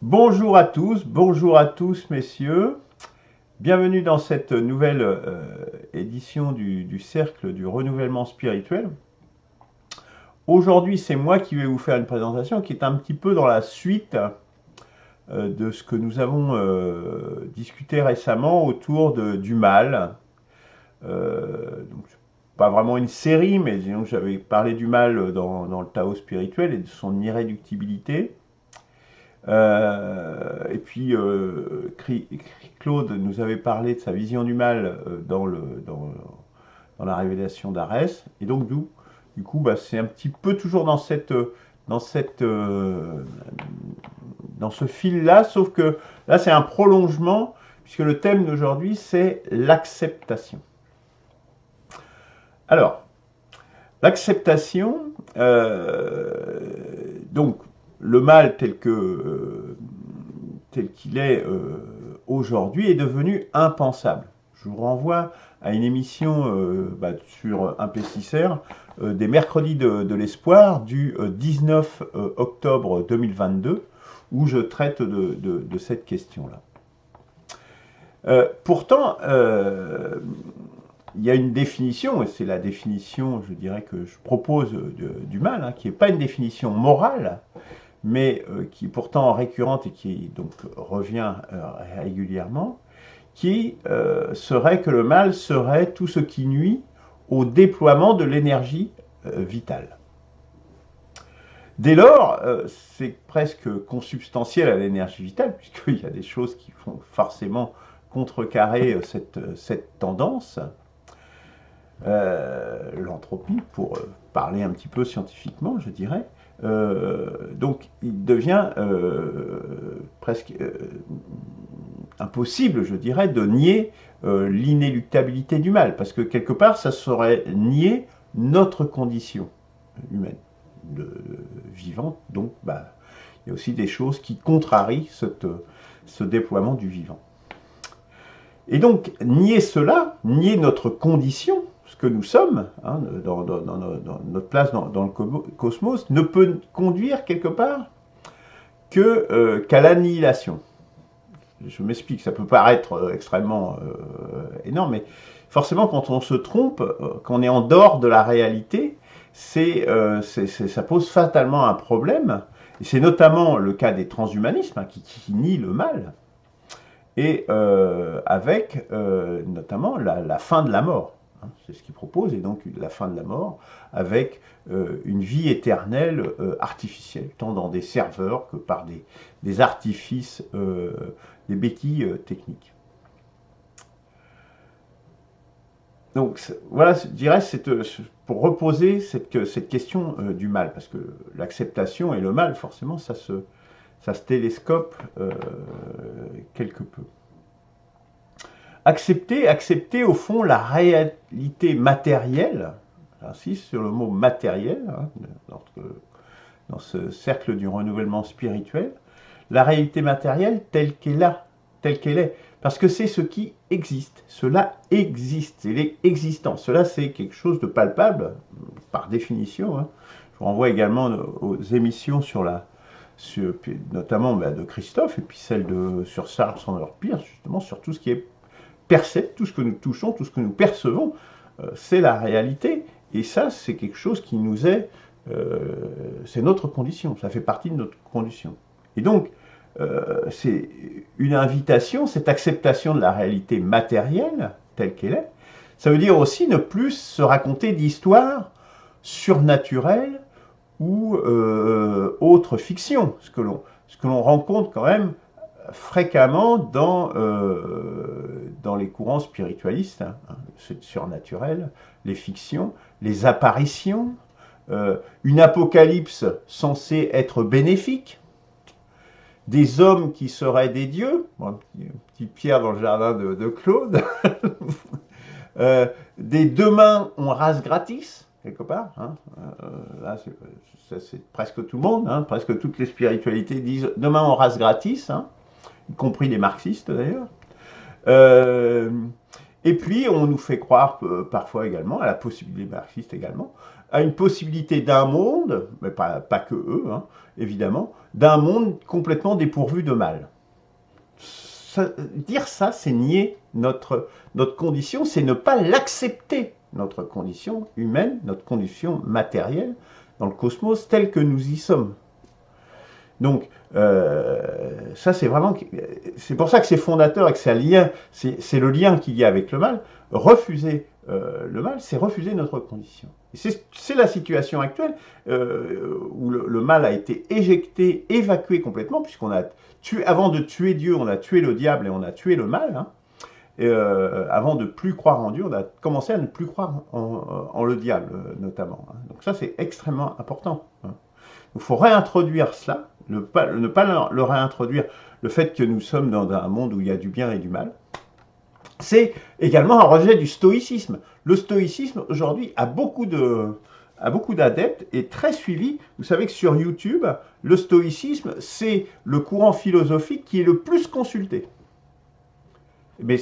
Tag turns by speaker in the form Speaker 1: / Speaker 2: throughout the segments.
Speaker 1: Bonjour à tous messieurs. Bienvenue dans cette nouvelle édition du Cercle du Renouvellement Spirituel. Aujourd'hui, c'est moi qui vais vous faire une présentation qui est un petit peu dans la suite de ce que nous avons discuté récemment autour du mal. Donc, pas vraiment une série, mais disons que j'avais parlé du mal dans le Tao spirituel et de son irréductibilité. Et puis Claude nous avait parlé de sa vision du mal dans la révélation d'Arès. Et donc du coup, bah, c'est un petit peu toujours dans cette, dans ce fil-là, sauf que là, c'est un prolongement, puisque le thème d'aujourd'hui, c'est l'acceptation. Alors, l'acceptation, donc le mal tel qu'il est aujourd'hui est devenu impensable. Je vous renvoie à une émission sur Impécisseur des mercredis de l'espoir du 19 octobre 2022 où je traite de cette question-là. Pourtant, il y a une définition, et c'est la définition, je dirais, que je propose du mal, hein, qui n'est pas une définition morale, mais qui est pourtant récurrente et qui donc revient régulièrement, qui serait que le mal serait tout ce qui nuit au déploiement de l'énergie vitale. Dès lors, c'est presque consubstantiel à l'énergie vitale, puisqu'il y a des choses qui font forcément contrecarrer cette tendance. L'entropie, pour parler un petit peu scientifiquement, je dirais. Donc, il devient presque impossible, je dirais, de nier l'inéluctabilité du mal, parce que quelque part, ça serait nier notre condition humaine, vivante. Donc, bah, il y a aussi des choses qui contrarient ce déploiement du vivant. Et donc, nier cela, nier notre condition, ce que nous sommes, hein, dans notre place dans le cosmos, ne peut conduire quelque part qu'à l'annihilation. Je m'explique, ça peut paraître extrêmement énorme, mais forcément quand on se trompe, quand on est en dehors de la réalité, ça pose fatalement un problème. Et c'est notamment le cas des transhumanismes, hein, qui nient le mal, et avec notamment la fin de la mort. Hein, c'est ce qu'il propose, et donc la fin de la mort avec une vie éternelle artificielle, tant dans des serveurs que par des artifices, des béquilles techniques. Donc voilà, je dirais, pour reposer cette question du mal, parce que l'acceptation et le mal, forcément, ça se télescope quelque peu. Accepter au fond la réalité matérielle, j'insiste sur le mot matériel, hein, dans ce cercle du renouvellement spirituel, la réalité matérielle telle qu'elle est, parce que c'est ce qui existe, cela existe, c'est existant, cela c'est quelque chose de palpable, par définition, hein. Je vous renvoie également aux émissions notamment de Christophe, et puis celle sur Charles Sandler-Peirce, justement sur tout ce qui est percepte, tout ce que nous touchons, tout ce que nous percevons, c'est la réalité. Et ça, c'est quelque chose qui nous c'est notre condition, ça fait partie de notre condition. Et donc, c'est une invitation, cette acceptation de la réalité matérielle, telle qu'elle est. Ça veut dire aussi ne plus se raconter d'histoires surnaturelles ou autres fictions, ce que l'on rencontre quand même fréquemment dans les courants spiritualistes, hein, c'est surnaturel, les fictions, les apparitions, une apocalypse censée être bénéfique, des hommes qui seraient des dieux, bon, petite pierre dans le jardin de Claude, des demain on rase gratis, quelque part, hein, là c'est presque tout le monde, hein, presque toutes les spiritualités disent demain on rase gratis, hein, y compris les marxistes d'ailleurs. Et puis, on nous fait croire parfois également, à la possibilité marxiste également, à une possibilité d'un monde, mais pas que eux, hein, évidemment, d'un monde complètement dépourvu de mal. Dire ça, c'est nier notre condition, c'est ne pas l'accepter, notre condition humaine, notre condition matérielle, dans le cosmos, tel que nous y sommes. Donc, ça c'est vraiment, c'est pour ça que c'est fondateur et que c'est le lien qu'il y a avec le mal. Refuser le mal, c'est refuser notre condition. C'est la situation actuelle où le mal a été éjecté, évacué complètement, puisqu'on a tué, avant de tuer Dieu, on a tué le diable et on a tué le mal. Hein. Et, avant de plus croire en Dieu, on a commencé à ne plus croire en le diable, notamment. Hein. Donc ça, c'est extrêmement important. Hein. Il faut réintroduire cela, ne pas le réintroduire, le fait que nous sommes dans un monde où il y a du bien et du mal. C'est également un rejet du stoïcisme. Le stoïcisme, aujourd'hui, a beaucoup d'adeptes et très suivi. Vous savez que sur YouTube, le stoïcisme, c'est le courant philosophique qui est le plus consulté. Mais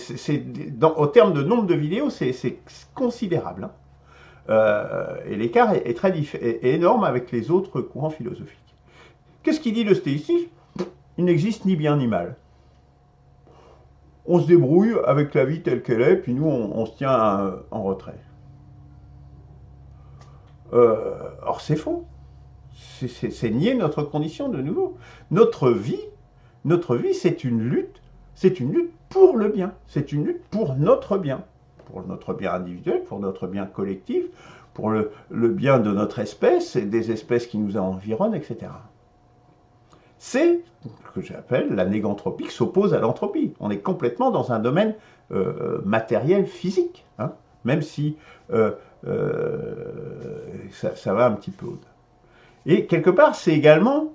Speaker 1: au terme de nombre de vidéos, c'est considérable. Hein. Et l'écart est énorme avec les autres courants philosophiques. Qu'est-ce qu'il dit le stoïcisme? Il n'existe ni bien ni mal. On se débrouille avec la vie telle qu'elle est, puis nous, on se tient en retrait. Or, c'est faux. C'est nier notre condition de nouveau. Notre vie, c'est une lutte pour le bien. C'est une lutte pour notre bien individuel, pour notre bien collectif, pour le bien de notre espèce et des espèces qui nous environnent, etc. C'est ce que j'appelle la négantropie qui s'oppose à l'entropie. On est complètement dans un domaine matériel, physique, hein, même si ça va un petit peu au-delà. Et quelque part, c'est également,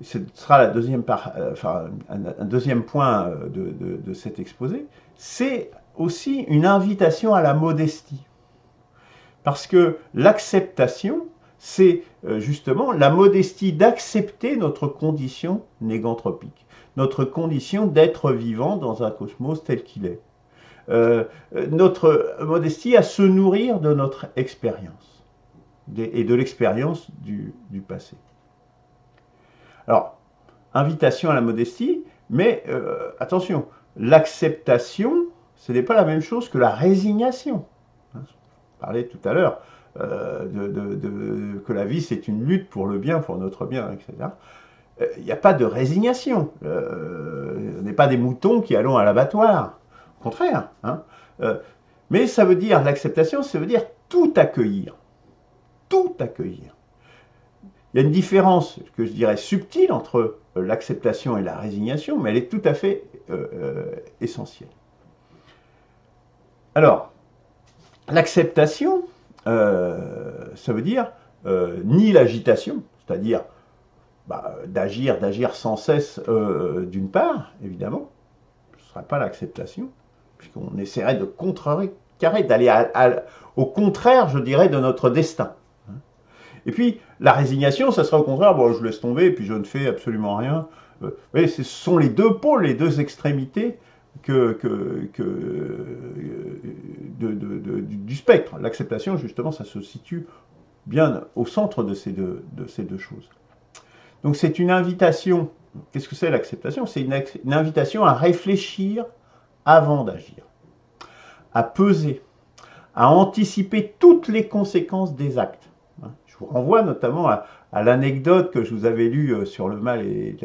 Speaker 1: ce sera la deuxième un deuxième point de cet exposé, c'est aussi une invitation à la modestie. Parce que l'acceptation, c'est justement la modestie d'accepter notre condition négantropique, notre condition d'être vivant dans un cosmos tel qu'il est. Notre modestie à se nourrir de notre expérience et de l'expérience du passé. Alors, invitation à la modestie, mais attention, l'acceptation, ce n'est pas la même chose que la résignation. On parlait tout à l'heure que la vie c'est une lutte pour le bien, pour notre bien, etc. Il n'y a pas de résignation. On n'est pas des moutons qui allons à l'abattoir. Au contraire. Hein. Mais ça veut dire, l'acceptation, ça veut dire tout accueillir. Tout accueillir. Il y a une différence, que je dirais, subtile entre l'acceptation et la résignation, mais elle est tout à fait essentielle. Alors, l'acceptation, ça veut dire ni l'agitation, c'est-à-dire d'agir sans cesse d'une part, évidemment, ce ne serait pas l'acceptation, puisqu'on essaierait de contrecarrer, d'aller au contraire, je dirais, de notre destin. Et puis, la résignation, ça serait au contraire, bon, je laisse tomber, et puis je ne fais absolument rien. Vous voyez, ce sont les deux pôles, les deux extrémités du spectre. L'acceptation, justement, ça se situe bien au centre de ces deux choses. Donc c'est une invitation. Qu'est-ce que c'est l'acceptation? C'est une invitation à réfléchir avant d'agir, à peser, à anticiper toutes les conséquences des actes. Je vous renvoie notamment à l'anecdote que je vous avais lue sur le mal et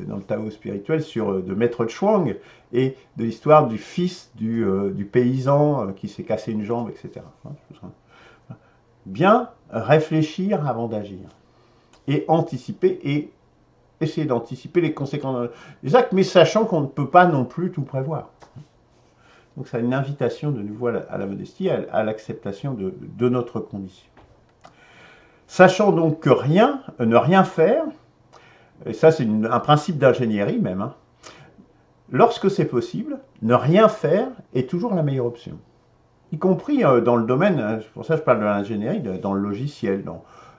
Speaker 1: dans le Tao spirituel de Maître Chuang et de l'histoire du fils du paysan qui s'est cassé une jambe, etc. Bien réfléchir avant d'agir et anticiper et essayer d'anticiper les conséquences des actes, mais sachant qu'on ne peut pas non plus tout prévoir. Donc c'est une invitation de nouveau à la modestie, à l'acceptation de notre condition. Sachant donc que ne rien faire, et ça c'est un principe d'ingénierie même, hein, lorsque c'est possible, ne rien faire est toujours la meilleure option. Y compris dans le domaine, pour ça je parle de l'ingénierie, dans le logiciel,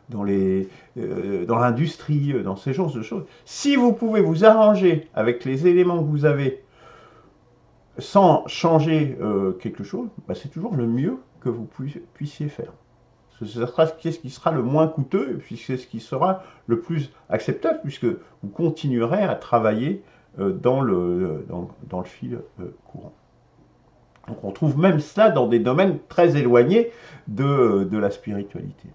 Speaker 1: dans l'industrie, dans ces genres de choses. Si vous pouvez vous arranger avec les éléments que vous avez sans changer quelque chose, bah, c'est toujours le mieux que vous puissiez faire. Ce sera ce qui sera le moins coûteux, et puis c'est ce qui sera le plus acceptable, puisque vous continuerez à travailler dans le fil courant. Donc on trouve même cela dans des domaines très éloignés de la spiritualité.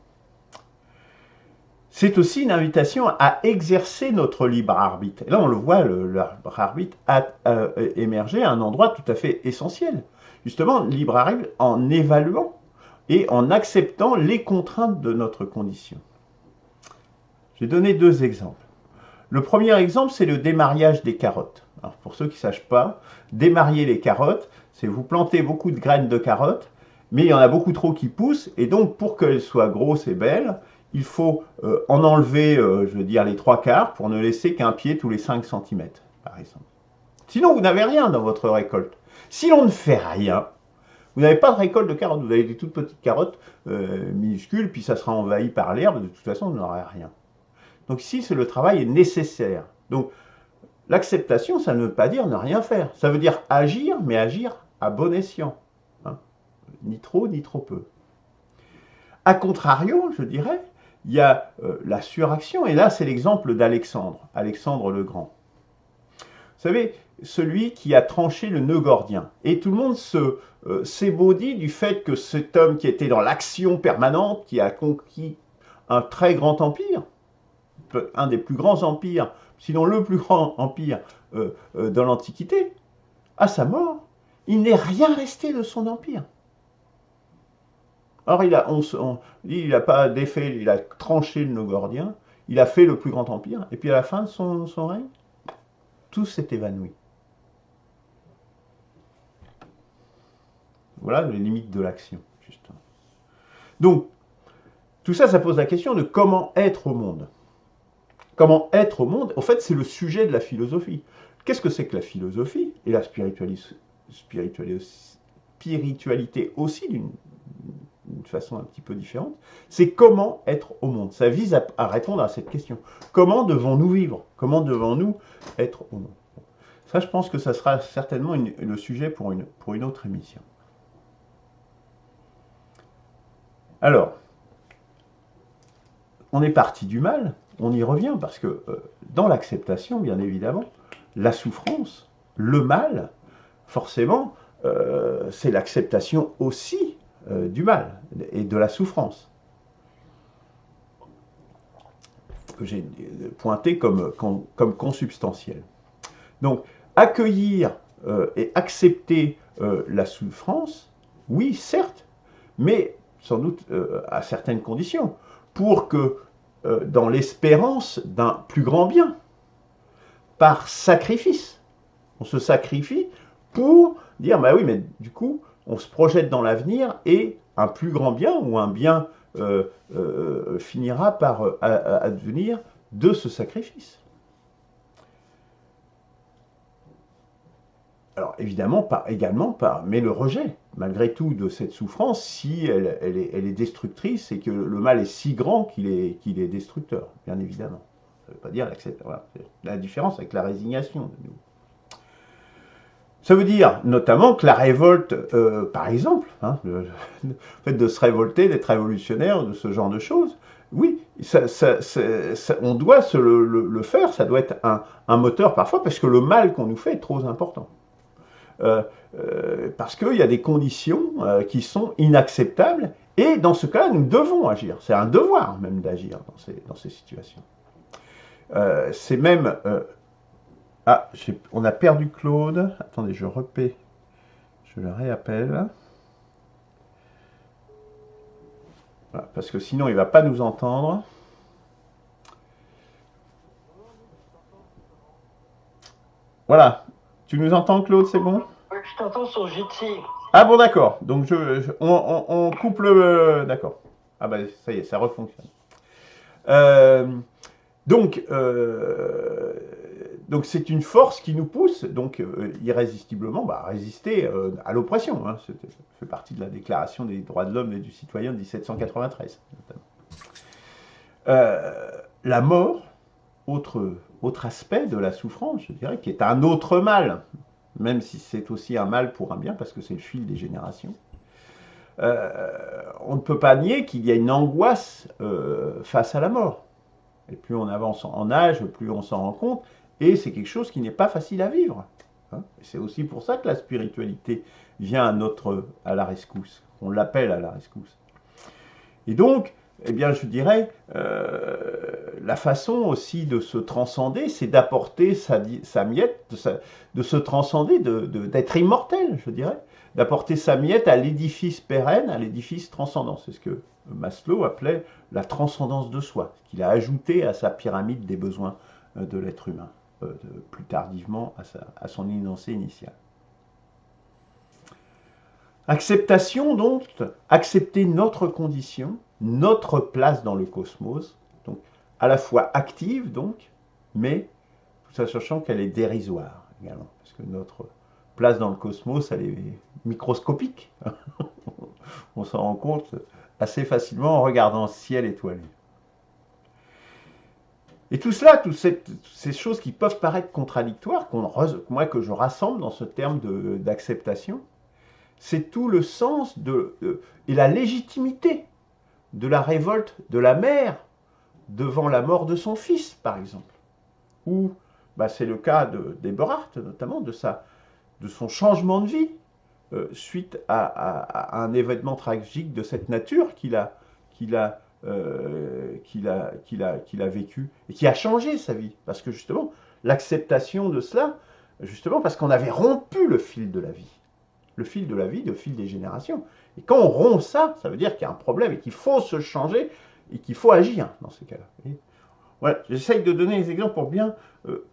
Speaker 1: C'est aussi une invitation à exercer notre libre arbitre. Et là, on le voit, le libre arbitre a émergé à un endroit tout à fait essentiel. Justement, libre arbitre en évaluant et en acceptant les contraintes de notre condition. J'ai donné 2 exemples. Le premier exemple, c'est le démariage des carottes. Alors, pour ceux qui ne sachent pas, démarier les carottes, c'est vous planter beaucoup de graines de carottes, mais il y en a beaucoup trop qui poussent, et donc pour qu'elles soient grosses et belles, il faut en enlever, je veux dire, les 3/4 pour ne laisser qu'un pied tous les 5 cm, par exemple. Sinon, vous n'avez rien dans votre récolte. Si l'on ne fait rien, vous n'avez pas de récolte de carottes. Vous avez des toutes petites carottes minuscules, puis ça sera envahi par l'herbe. De toute façon, vous n'aurez rien. Donc ici, le travail est nécessaire. Donc, l'acceptation, ça ne veut pas dire ne rien faire. Ça veut dire agir, mais agir à bon escient. Hein. Ni trop, ni trop peu. A contrario, je dirais, il y a la suraction, et là, c'est l'exemple d'Alexandre, Alexandre le Grand. Vous savez, celui qui a tranché le nœud gordien. Et tout le monde s'ébaudit du fait que cet homme qui était dans l'action permanente, qui a conquis un très grand empire, un des plus grands empires, sinon le plus grand empire dans l'Antiquité, à sa mort, il n'est rien resté de son empire. Alors il n'a pas défait, il a tranché le nœud gordien, il a fait le plus grand empire, et puis à la fin de son règne, tout s'est évanoui. Voilà les limites de l'action, justement. Donc, tout ça, ça pose la question de comment être au monde. Comment être au monde, en fait, c'est le sujet de la philosophie. Qu'est-ce que c'est que la philosophie et la spiritualité aussi, d'une façon un petit peu différente, c'est comment être au monde. Ça vise à répondre à cette question. Comment devons-nous vivre? Comment devons-nous être au monde? Ça, je pense que ça sera certainement le sujet pour une autre émission. Alors, on est parti du mal, on y revient, parce que dans l'acceptation, bien évidemment, la souffrance, le mal, forcément, c'est l'acceptation aussi du mal et de la souffrance, que j'ai pointé comme consubstantiel. Donc, accueillir et accepter la souffrance, oui, certes, mais sans doute à certaines conditions, pour que, dans l'espérance d'un plus grand bien, par sacrifice, on se sacrifie pour dire, bah oui, mais du coup, on se projette dans l'avenir et un plus grand bien ou un bien finira par advenir de ce sacrifice. Alors évidemment, mais le rejet, malgré tout, de cette souffrance, si elle est destructrice et que le mal est si grand qu'il est destructeur, bien évidemment. Ça ne veut pas dire l'accepter. Voilà. La différence avec la résignation, de nous. Ça veut dire notamment que la révolte, par exemple, hein, le fait de se révolter, d'être révolutionnaire, de ce genre de choses, oui, on doit le faire, ça doit être un moteur parfois, parce que le mal qu'on nous fait est trop important. Parce qu'il y a des conditions qui sont inacceptables, et dans ce cas, nous devons agir. C'est un devoir même d'agir dans ces situations. C'est même... on a perdu Claude. Attendez, je le réappelle. Voilà, parce que sinon, il ne va pas nous entendre. Voilà. Tu nous entends, Claude, c'est bon?
Speaker 2: Oui, je t'entends sur Jitsi.
Speaker 1: Ah bon, d'accord. Donc, on coupe le... D'accord. Ah ben, ça y est, ça refonctionne. Donc c'est une force qui nous pousse, donc irrésistiblement, à résister à l'oppression. Hein. Ça fait partie de la Déclaration des droits de l'homme et du citoyen de 1793, notamment. La mort, autre aspect de la souffrance, je dirais, qui est un autre mal, même si c'est aussi un mal pour un bien, parce que c'est le fil des générations. On ne peut pas nier qu'il y a une angoisse face à la mort. Et plus on avance en âge, plus on s'en rend compte, et c'est quelque chose qui n'est pas facile à vivre. Hein. C'est aussi pour ça que la spiritualité vient à la rescousse. On l'appelle à la rescousse. Et donc, eh bien, je dirais, la façon aussi de se transcender, c'est d'apporter sa miette, de se transcender, d'être immortel, je dirais, d'apporter sa miette à l'édifice pérenne, à l'édifice transcendant. C'est ce que Maslow appelait la transcendance de soi, qu'il a ajouté à sa pyramide des besoins de l'être humain, plus tardivement à son énoncé initial. Acceptation donc, accepter notre condition, notre place dans le cosmos, donc à la fois active donc, mais tout en sachant qu'elle est dérisoire également, parce que notre place dans le cosmos, elle est microscopique. On s'en rend compte assez facilement en regardant le ciel étoilé. Et tout cela, toutes ces choses qui peuvent paraître contradictoires, moi que je rassemble dans ce terme d'acceptation, c'est tout le sens et la légitimité de la révolte de la mère devant la mort de son fils, par exemple. Ou c'est le cas d'Eberhard, notamment, de son changement de vie suite à un événement tragique de cette nature qu'il a vécu et qui a changé sa vie. Parce que justement, l'acceptation de cela, justement parce qu'on avait rompu le fil de la vie. Le fil de la vie, le fil des générations. Et quand on rompt ça, ça veut dire qu'il y a un problème et qu'il faut se changer et qu'il faut agir dans ces cas-là. Voilà, j'essaye de donner des exemples pour bien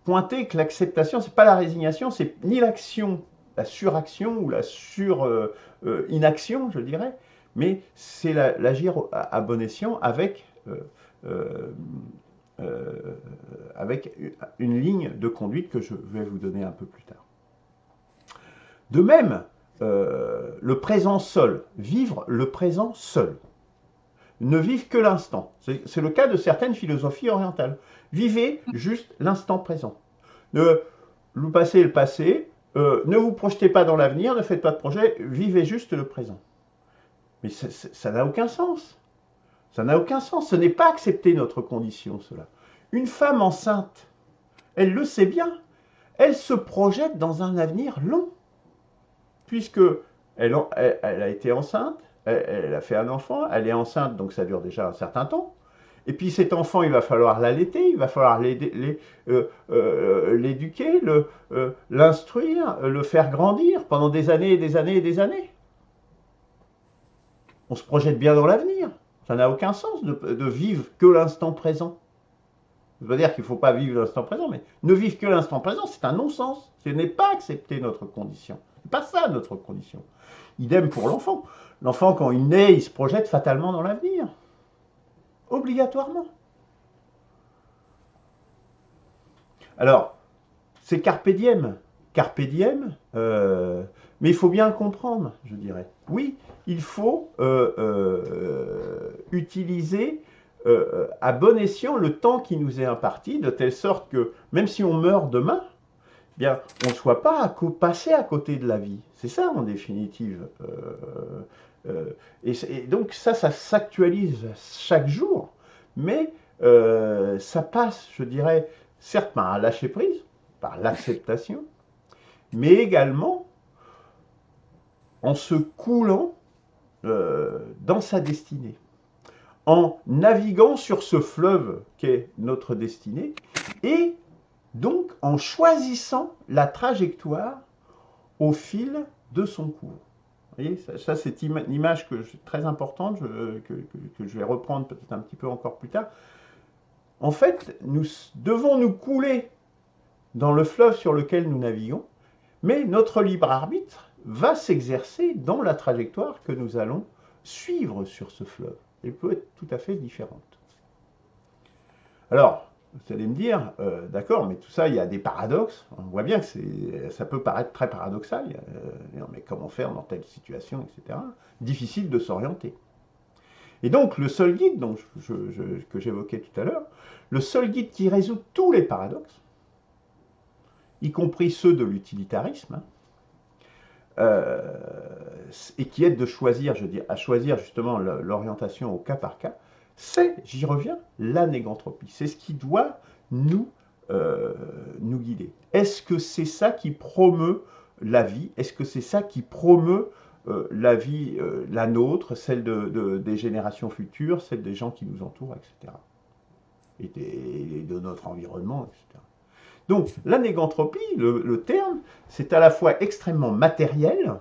Speaker 1: pointer que l'acceptation, c'est pas la résignation, c'est ni l'action, la suraction ou la sur-inaction, je dirais, mais c'est l'agir à bon escient avec une ligne de conduite que je vais vous donner un peu plus tard. De même, le présent seul, vivre le présent seul, ne vivre que l'instant. C'est le cas de certaines philosophies orientales. Vivez juste l'instant présent. Le passé est le passé, ne vous projetez pas dans l'avenir, ne faites pas de projet, vivez juste le présent. Mais ça n'a aucun sens. Ça n'a aucun sens. Ce n'est pas accepter notre condition, cela. Une femme enceinte, elle le sait bien, elle se projette dans un avenir long. Puisque elle a été enceinte, elle a fait un enfant, elle est enceinte, donc ça dure déjà un certain temps. Et puis cet enfant, il va falloir l'allaiter, il va falloir l'éduquer, l'instruire, le faire grandir pendant des années et des années et des années. On se projette bien dans l'avenir. Ça n'a aucun sens de vivre que l'instant présent. Ça veut pas dire qu'il ne faut pas vivre l'instant présent, mais ne vivre que l'instant présent, c'est un non-sens. Ce n'est pas accepter notre condition. C'est pas ça notre condition. Idem pour l'enfant. L'enfant, quand il naît, il se projette fatalement dans l'avenir. Obligatoirement. Alors, c'est carpe diem. Carpe diem, mais il faut bien comprendre, je dirais. Oui, il faut utiliser à bon escient le temps qui nous est imparti, de telle sorte que, même si on meurt demain, eh bien, on ne soit pas passé à côté de la vie. C'est ça, en définitive. Et donc, ça s'actualise chaque jour, mais ça passe, je dirais, certes par un lâcher-prise, par l'acceptation, mais également en se coulant dans sa destinée, en naviguant sur ce fleuve qu'est notre destinée, et donc en choisissant la trajectoire au fil de son cours. Vous voyez, ça c'est une image très importante que je vais reprendre peut-être un petit peu encore plus tard. En fait, nous devons nous couler dans le fleuve sur lequel nous naviguons, mais notre libre arbitre va s'exercer dans la trajectoire que nous allons suivre sur ce fleuve. Elle peut être tout à fait différente. Alors, vous allez me dire, d'accord, mais tout ça, il y a des paradoxes. On voit bien que ça peut paraître très paradoxal. Mais comment faire dans telle situation, etc. Difficile de s'orienter. Et donc, le seul guide que j'évoquais tout à l'heure, le seul guide qui résout tous les paradoxes, y compris ceux de l'utilitarisme, et qui aide de choisir, je dis, à choisir justement l'orientation au cas par cas, c'est, j'y reviens, la négantropie. C'est ce qui doit nous, nous guider. Est-ce que c'est ça qui promeut la vie? Est-ce que c'est ça qui promeut la vie, la nôtre, celle des générations futures, celle des gens qui nous entourent, etc. Et de notre environnement, etc. Donc, la négantropie, le terme, c'est à la fois extrêmement matériel,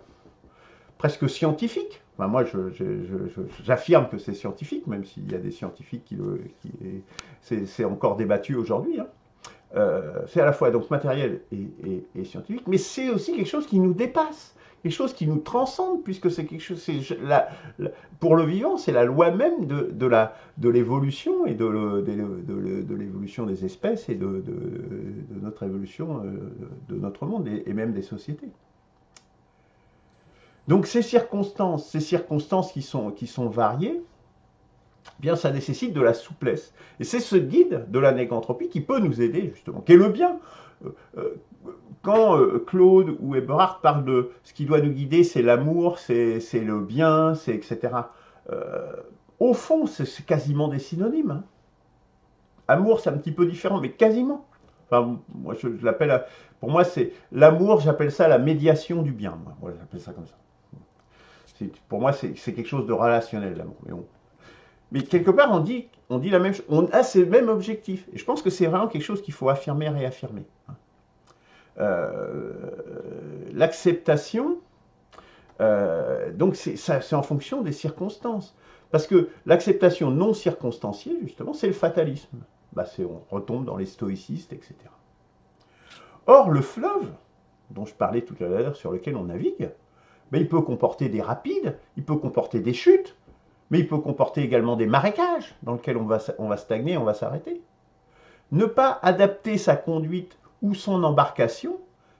Speaker 1: presque scientifique. Enfin, moi, j'affirme que c'est scientifique, même s'il y a des scientifiques c'est encore débattu aujourd'hui. Hein. C'est à la fois donc matériel et scientifique, mais c'est aussi quelque chose qui nous dépasse, quelque chose qui nous transcende, puisque c'est quelque chose, pour le vivant, c'est la loi même de l'évolution et de l'évolution des espèces et de notre évolution, de notre monde et même des sociétés. Donc ces circonstances qui sont variées, eh bien ça nécessite de la souplesse. Et c'est ce guide de la négantropie qui peut nous aider justement, qui est le bien. Quand Claude ou Eberhard parlent de ce qui doit nous guider, c'est l'amour, c'est le bien, c'est etc. Au fond, c'est quasiment des synonymes. Hein. Amour, c'est un petit peu différent, mais quasiment. Enfin, moi, je l'appelle, pour moi, c'est l'amour, j'appelle ça la médiation du bien. Moi, j'appelle ça comme ça. Pour moi, c'est quelque chose de relationnel, l'amour. Mais quelque part, on dit la même chose. On a ces mêmes objectifs. Et je pense que c'est vraiment quelque chose qu'il faut affirmer et réaffirmer. L'acceptation, donc c'est en fonction des circonstances. Parce que l'acceptation non circonstanciée, justement, c'est le fatalisme. On retombe dans les stoïcistes, etc. Or, le fleuve, dont je parlais tout à l'heure, sur lequel on navigue, il peut comporter des rapides, il peut comporter des chutes, mais il peut comporter également des marécages dans lesquels on va stagner, on va s'arrêter. Ne pas adapter sa conduite ou son embarcation,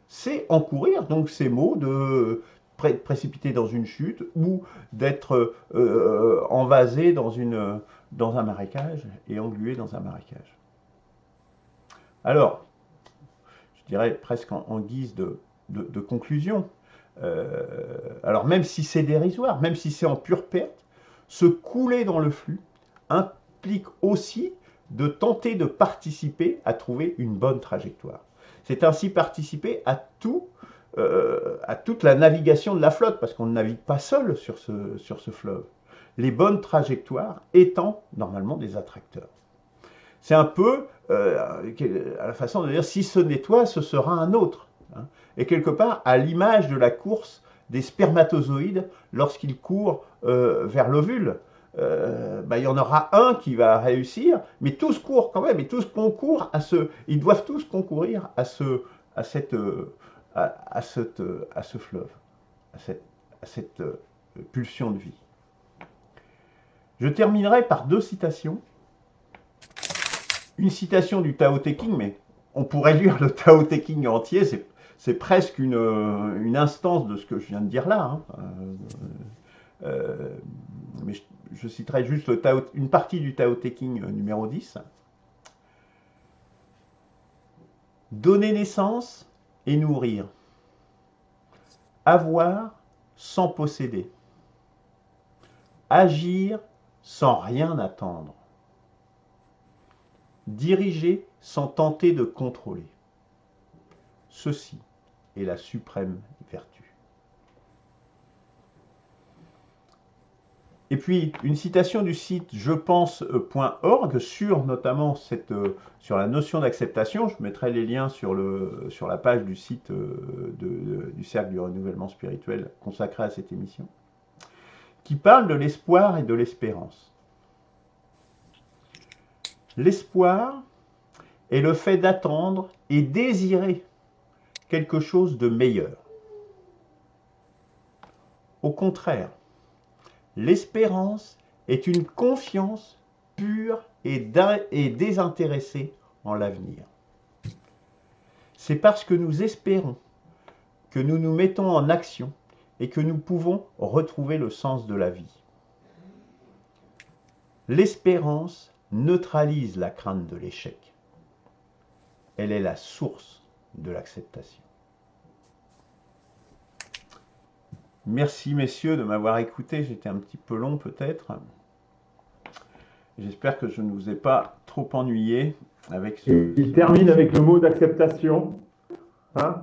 Speaker 1: c'est encourir donc ces maux de précipiter dans une chute ou d'être envasé dans un marécage et englué dans un marécage. Alors, je dirais presque en guise de conclusion, alors même si c'est dérisoire, même si c'est en pure perte, se couler dans le flux implique aussi de tenter de participer à trouver une bonne trajectoire. C'est ainsi participer à toute la navigation de la flotte, parce qu'on ne navigue pas seul sur ce fleuve. Les bonnes trajectoires étant normalement des attracteurs. C'est un peu à la façon de dire, si ce n'est toi, ce sera un autre. Hein. Et quelque part, à l'image de la course des spermatozoïdes lorsqu'ils courent vers l'ovule. Il y en aura un qui va réussir, mais tous courent quand même, et tous concourent ils doivent tous concourir à ce fleuve, à cette pulsion de vie. Je terminerai par deux citations. Une citation du Tao Te Ching, mais on pourrait lire le Tao Te Ching entier, c'est presque une instance de ce que je viens de dire là. Hein. Mais je citerai juste une partie du Tao Te Ching numéro 10. Donner naissance et nourrir. Avoir sans posséder. Agir sans rien attendre. Diriger sans tenter de contrôler. Ceci est la suprême vertu. Et puis, une citation du site jepense.org notamment sur la notion d'acceptation. Je mettrai les liens sur la page du site du Cercle du Renouvellement Spirituel consacré à cette émission, qui parle de l'espoir et de l'espérance. L'espoir est le fait d'attendre et désirer quelque chose de meilleur. Au contraire, l'espérance est une confiance pure et désintéressée en l'avenir. C'est parce que nous espérons que nous nous mettons en action et que nous pouvons retrouver le sens de la vie. L'espérance neutralise la crainte de l'échec. Elle est la source de l'acceptation. Merci messieurs de m'avoir écouté, j'étais un petit peu long peut-être. J'espère que je ne vous ai pas trop ennuyé avec
Speaker 2: Et il termine avec le mot d'acceptation. Hein?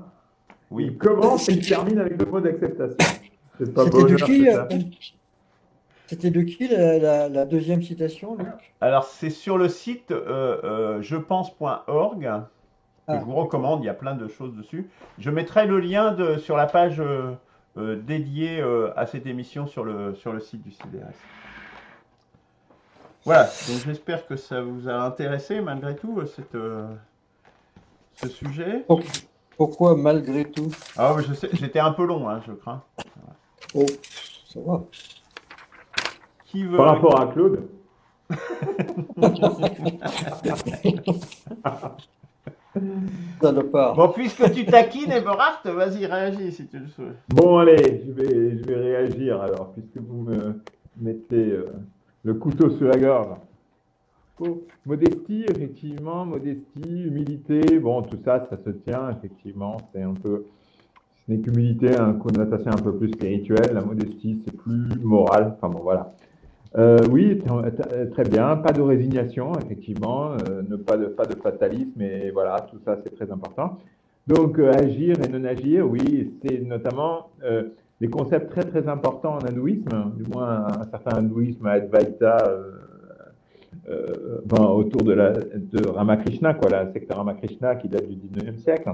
Speaker 2: Il
Speaker 1: Oui.
Speaker 2: commence et il termine avec le mot d'acceptation. C'est pas
Speaker 3: C'était de
Speaker 2: bonheur,
Speaker 3: qui,
Speaker 2: c'est ça?
Speaker 3: c'était de qui la deuxième citation, Luc?
Speaker 1: Alors c'est sur le site jepense.org que je
Speaker 3: Ah,
Speaker 1: vous
Speaker 3: d'accord.
Speaker 1: recommande, il y a plein de choses dessus. Je mettrai le lien sur la page dédiée à cette émission sur le site du CDRS. Voilà, donc j'espère que ça vous a intéressé malgré tout ce sujet.
Speaker 3: Pour- Pourquoi malgré tout?
Speaker 1: Ah oui, je sais, j'étais un peu long, hein, je crains.
Speaker 3: Oh, ça va.
Speaker 1: Qui
Speaker 2: Par
Speaker 1: veut...
Speaker 2: rapport à Claude,
Speaker 3: Salopard.
Speaker 1: Bon, puisque tu taquines, Eberhard, vas-y, réagis si tu le souhaites.
Speaker 2: bon, allez, je vais réagir alors, puisque vous me mettez le couteau sous la gorge. Oh, modestie, effectivement, modestie, humilité, bon, tout ça, ça se tient, effectivement, c'est un peu, ce n'est qu'humilité, une connotation un peu plus spirituelle, la modestie, c'est plus moral, enfin bon, voilà. Oui, très bien, pas de résignation, effectivement, pas de fatalisme, et voilà, tout ça, c'est très important. Donc, agir et non agir, oui, c'est notamment des concepts très très importants en hindouisme, du moins un certain hindouisme Advaita, autour de Ramakrishna, quoi, la secte Ramakrishna qui date du 19e siècle.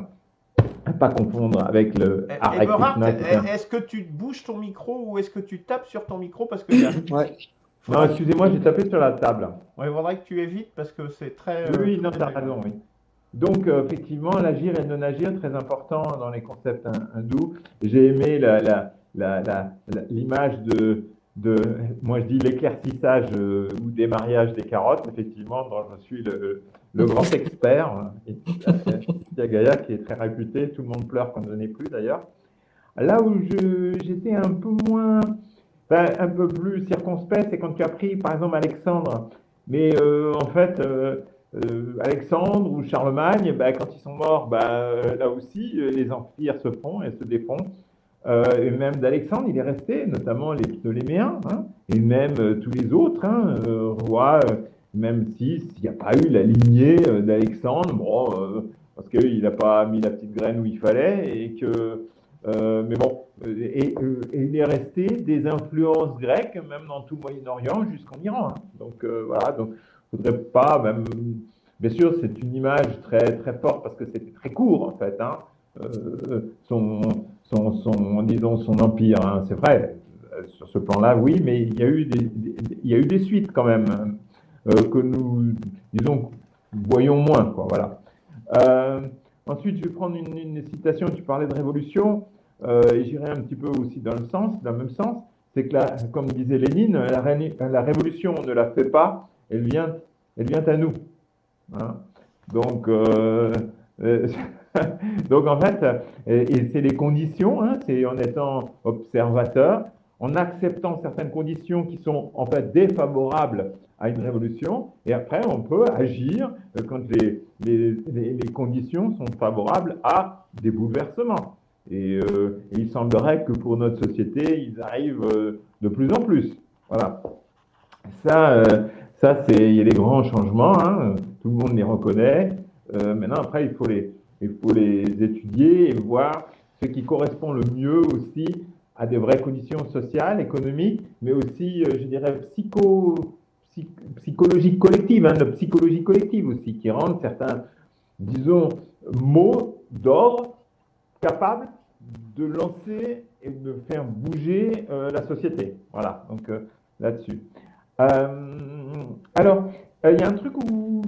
Speaker 2: À pas confondre avec le Hare
Speaker 1: Eberhard,
Speaker 2: Krishna qui est un...
Speaker 1: est-ce que tu bouges ton micro ou est-ce que tu tapes sur ton micro parce qu'il y a...
Speaker 3: Ouais.
Speaker 2: Non, excusez-moi, j'ai tapé sur la table.
Speaker 1: Ouais, il faudrait que tu évites parce que c'est très...
Speaker 2: Oui, oui, non,
Speaker 1: très
Speaker 2: t'as
Speaker 1: agréable.
Speaker 2: raison, oui. Donc, effectivement, l'agir et le non-agir, très important dans les concepts hindous. J'ai aimé l'image moi je dis l'éclaircissage ou des mariages des carottes, effectivement, dont je suis le grand expert. Gaïa qui est très réputé, tout le monde pleure quand je n'ai plus d'ailleurs. Là où j'étais un peu moins, un peu plus circonspect, c'est quand tu as pris par exemple Alexandre. Mais en fait, Alexandre ou Charlemagne, quand ils sont morts, là aussi, les empires se font et se défont. Et même d'Alexandre, il est resté, notamment les Ptoléméens, hein, et même tous les autres rois, même s'il n'y a pas eu la lignée d'Alexandre, bon, parce qu'il n'a pas mis la petite graine où il fallait, et que, mais bon, et il est resté des influences grecques, même dans tout le Moyen-Orient, jusqu'en Iran. Hein. Donc voilà, donc il ne faudrait pas, même, bien sûr, c'est une image très, très forte, parce que c'était très court, en fait, hein, disons, son empire, hein, c'est vrai, sur ce plan-là, oui, mais il y a eu il y a eu des suites quand même, que nous, disons, voyons moins, quoi, voilà. Euh, Ensuite, je vais prendre une citation, tu parlais de révolution, et j'irai un petit peu aussi dans le même sens, c'est que, comme disait Lénine, la révolution, on ne la fait pas, elle vient à nous. Hein. Donc, euh, donc, en fait, et c'est les conditions, hein, c'est en étant observateur, en acceptant certaines conditions qui sont en fait défavorables à une révolution, et après on peut agir quand les conditions sont favorables à des bouleversements. Et il semblerait que pour notre société, ils arrivent de plus en plus. Voilà. Ça, il y a des grands changements, hein, tout le monde les reconnaît. Maintenant, après, il faut les étudier et voir ce qui correspond le mieux aussi à des vraies conditions sociales, économiques, mais aussi, je dirais, psychologiques collectives, hein, de psychologie collective aussi, qui rendent certains, disons, mots d'ordre capables de lancer et de faire bouger la société. Voilà, donc là-dessus. Alors, il y a un truc où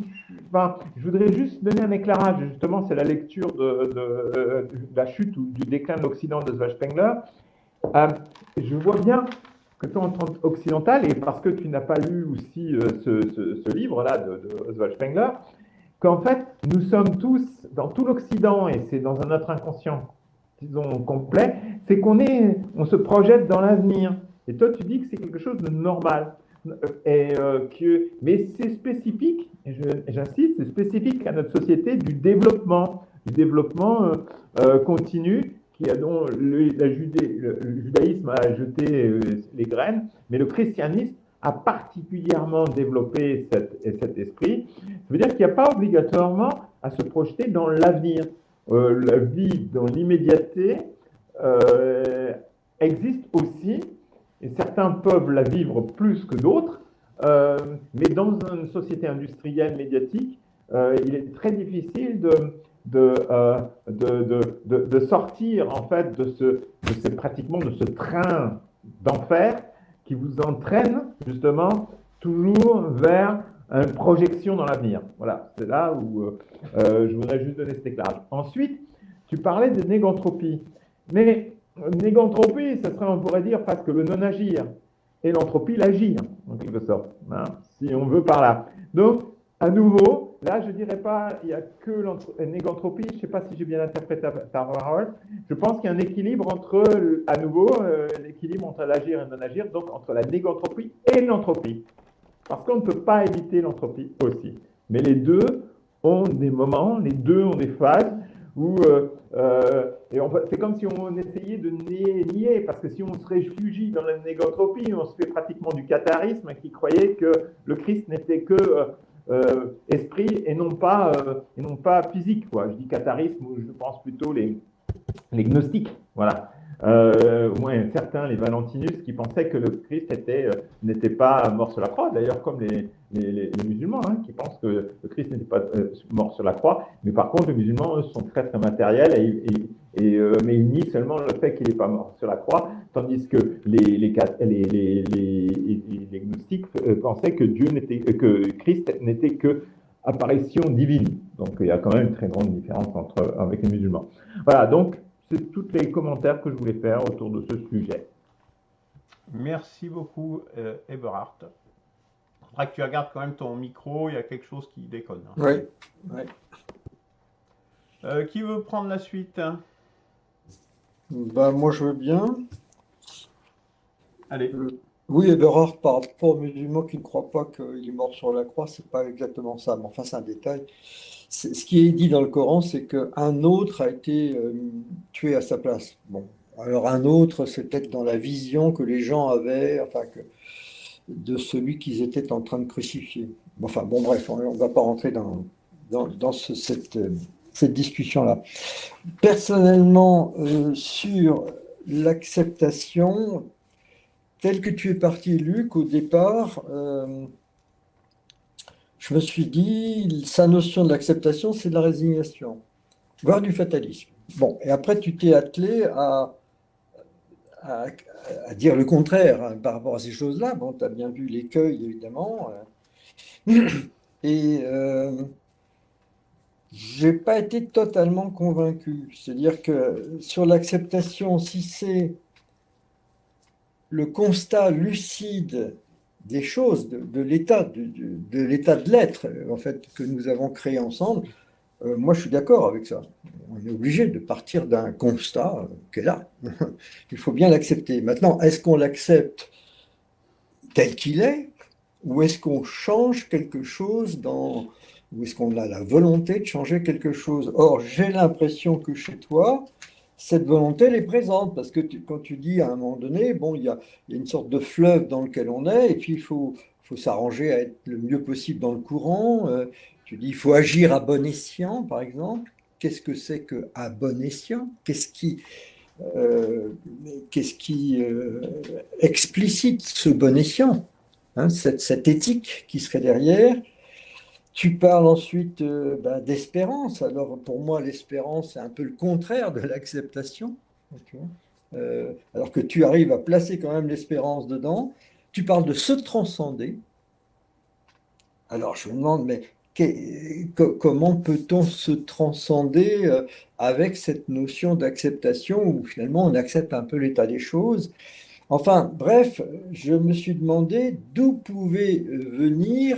Speaker 2: je voudrais juste donner un éclairage, justement, c'est la lecture de la chute ou du déclin de l'Occident de Oswald Spengler. Je vois bien que toi, en tant qu'occidental, et parce que tu n'as pas lu aussi ce livre-là de Oswald Spengler, qu'en fait, nous sommes tous, dans tout l'Occident, et c'est dans un autre inconscient, disons, complet, c'est on se projette dans l'avenir. Et toi, tu dis que c'est quelque chose de normal. Mais c'est spécifique, et j'insiste, c'est spécifique à notre société du développement continu dont le judaïsme a jeté les graines, mais le christianisme a particulièrement développé cet esprit. Ça veut dire qu'il n'y a pas obligatoirement à se projeter dans l'avenir. La vie dans l'immédiateté existe aussi, et certains peuvent la vivre plus que d'autres, mais dans une société industrielle médiatique, il est très difficile de sortir en fait pratiquement de ce train d'enfer qui vous entraîne justement toujours vers une projection dans l'avenir. Voilà, c'est là où je voudrais juste donner cet éclairage. Ensuite, tu parlais de négantropie. Mais négantropie, ça serait, on pourrait dire, presque le non-agir. Et l'entropie, l'agir, en quelque sorte, hein, si on veut par là. Donc, à nouveau, là, je ne dirais pas il n'y a que négantropie, je ne sais pas si j'ai bien interprété ta parole. Je pense qu'il y a un équilibre entre, à nouveau, l'équilibre entre l'agir et le non-agir, donc entre la négantropie et l'entropie. Parce qu'on ne peut pas éviter l'entropie aussi. Mais les deux ont des moments, les deux ont des phases où c'est comme si on essayait de nier, parce que si on se réfugie dans la négantropie, on se fait pratiquement du catharisme qui croyait que le Christ n'était que esprit et non pas physique, quoi. Je dis catharisme, je pense plutôt les gnostiques, voilà. Au moins certains, les Valentinus, qui pensaient que le Christ n'était pas mort sur la croix, d'ailleurs comme les musulmans, hein, qui pensent que le Christ n'était pas mort sur la croix, mais par contre les musulmans, eux, sont très très matériels, mais ils nient seulement le fait qu'il n'est pas mort sur la croix, tandis que les gnostiques pensaient que Christ n'était que apparition divine. Donc il y a quand même une très grande différence avec les musulmans. Voilà, donc c'est tous les commentaires que je voulais faire autour de ce sujet.
Speaker 1: Merci beaucoup, Eberhard. Il faudra que tu regardes quand même ton micro, il y a quelque chose qui déconne. Hein.
Speaker 3: Oui. Oui.
Speaker 1: Qui veut prendre la suite?
Speaker 3: Ben, moi, je veux bien.
Speaker 1: Allez.
Speaker 3: Oui, Eberhard, par rapport aux musulmans qui ne croient pas qu'il est mort sur la croix, c'est pas exactement ça. Mais enfin, c'est un détail. Ce qui est dit dans le Coran, c'est qu'un autre a été tué à sa place. Bon, alors un autre, c'est peut-être dans la vision que les gens avaient, enfin, de celui qu'ils étaient en train de crucifier. Enfin, bon, bref, on ne va pas rentrer dans cette discussion-là. Personnellement, sur l'acceptation, telle que tu es parti, Luc, au départ, je me suis dit, sa notion de l'acceptation, c'est de la résignation, voire du fatalisme. Bon, et après, tu t'es attelé à dire le contraire hein, par rapport à ces choses-là. Bon, tu as bien vu l'écueil, évidemment. Et je n'ai pas été totalement convaincu. C'est-à-dire que sur l'acceptation, si c'est le constat lucide des choses, de l'état de l'être, en fait, que nous avons créé ensemble, moi, je suis d'accord avec ça. On est obligé de partir d'un constat qui est là. Il faut bien l'accepter. Maintenant, est-ce qu'on l'accepte tel qu'il est, ou est-ce qu'on change quelque chose ou est-ce qu'on a la volonté de changer quelque chose? Or, j'ai l'impression que chez toi, cette volonté, elle est présente, parce que quand tu dis à un moment donné, bon, il y a une sorte de fleuve dans lequel on est, et puis il faut s'arranger à être le mieux possible dans le courant. Tu dis, il faut agir à bon escient, par exemple. Qu'est-ce que c'est que à bon escient? Qu'est-ce qui explicite ce bon escient, hein, cette éthique qui serait derrière? Tu parles ensuite d'espérance. Alors pour moi, l'espérance, c'est un peu le contraire de l'acceptation. Alors que tu arrives à placer quand même l'espérance dedans. Tu parles de se transcender. Alors je me demande, mais comment peut-on se transcender avec cette notion d'acceptation où finalement on accepte un peu l'état des choses? Enfin, bref, je me suis demandé d'où pouvait venir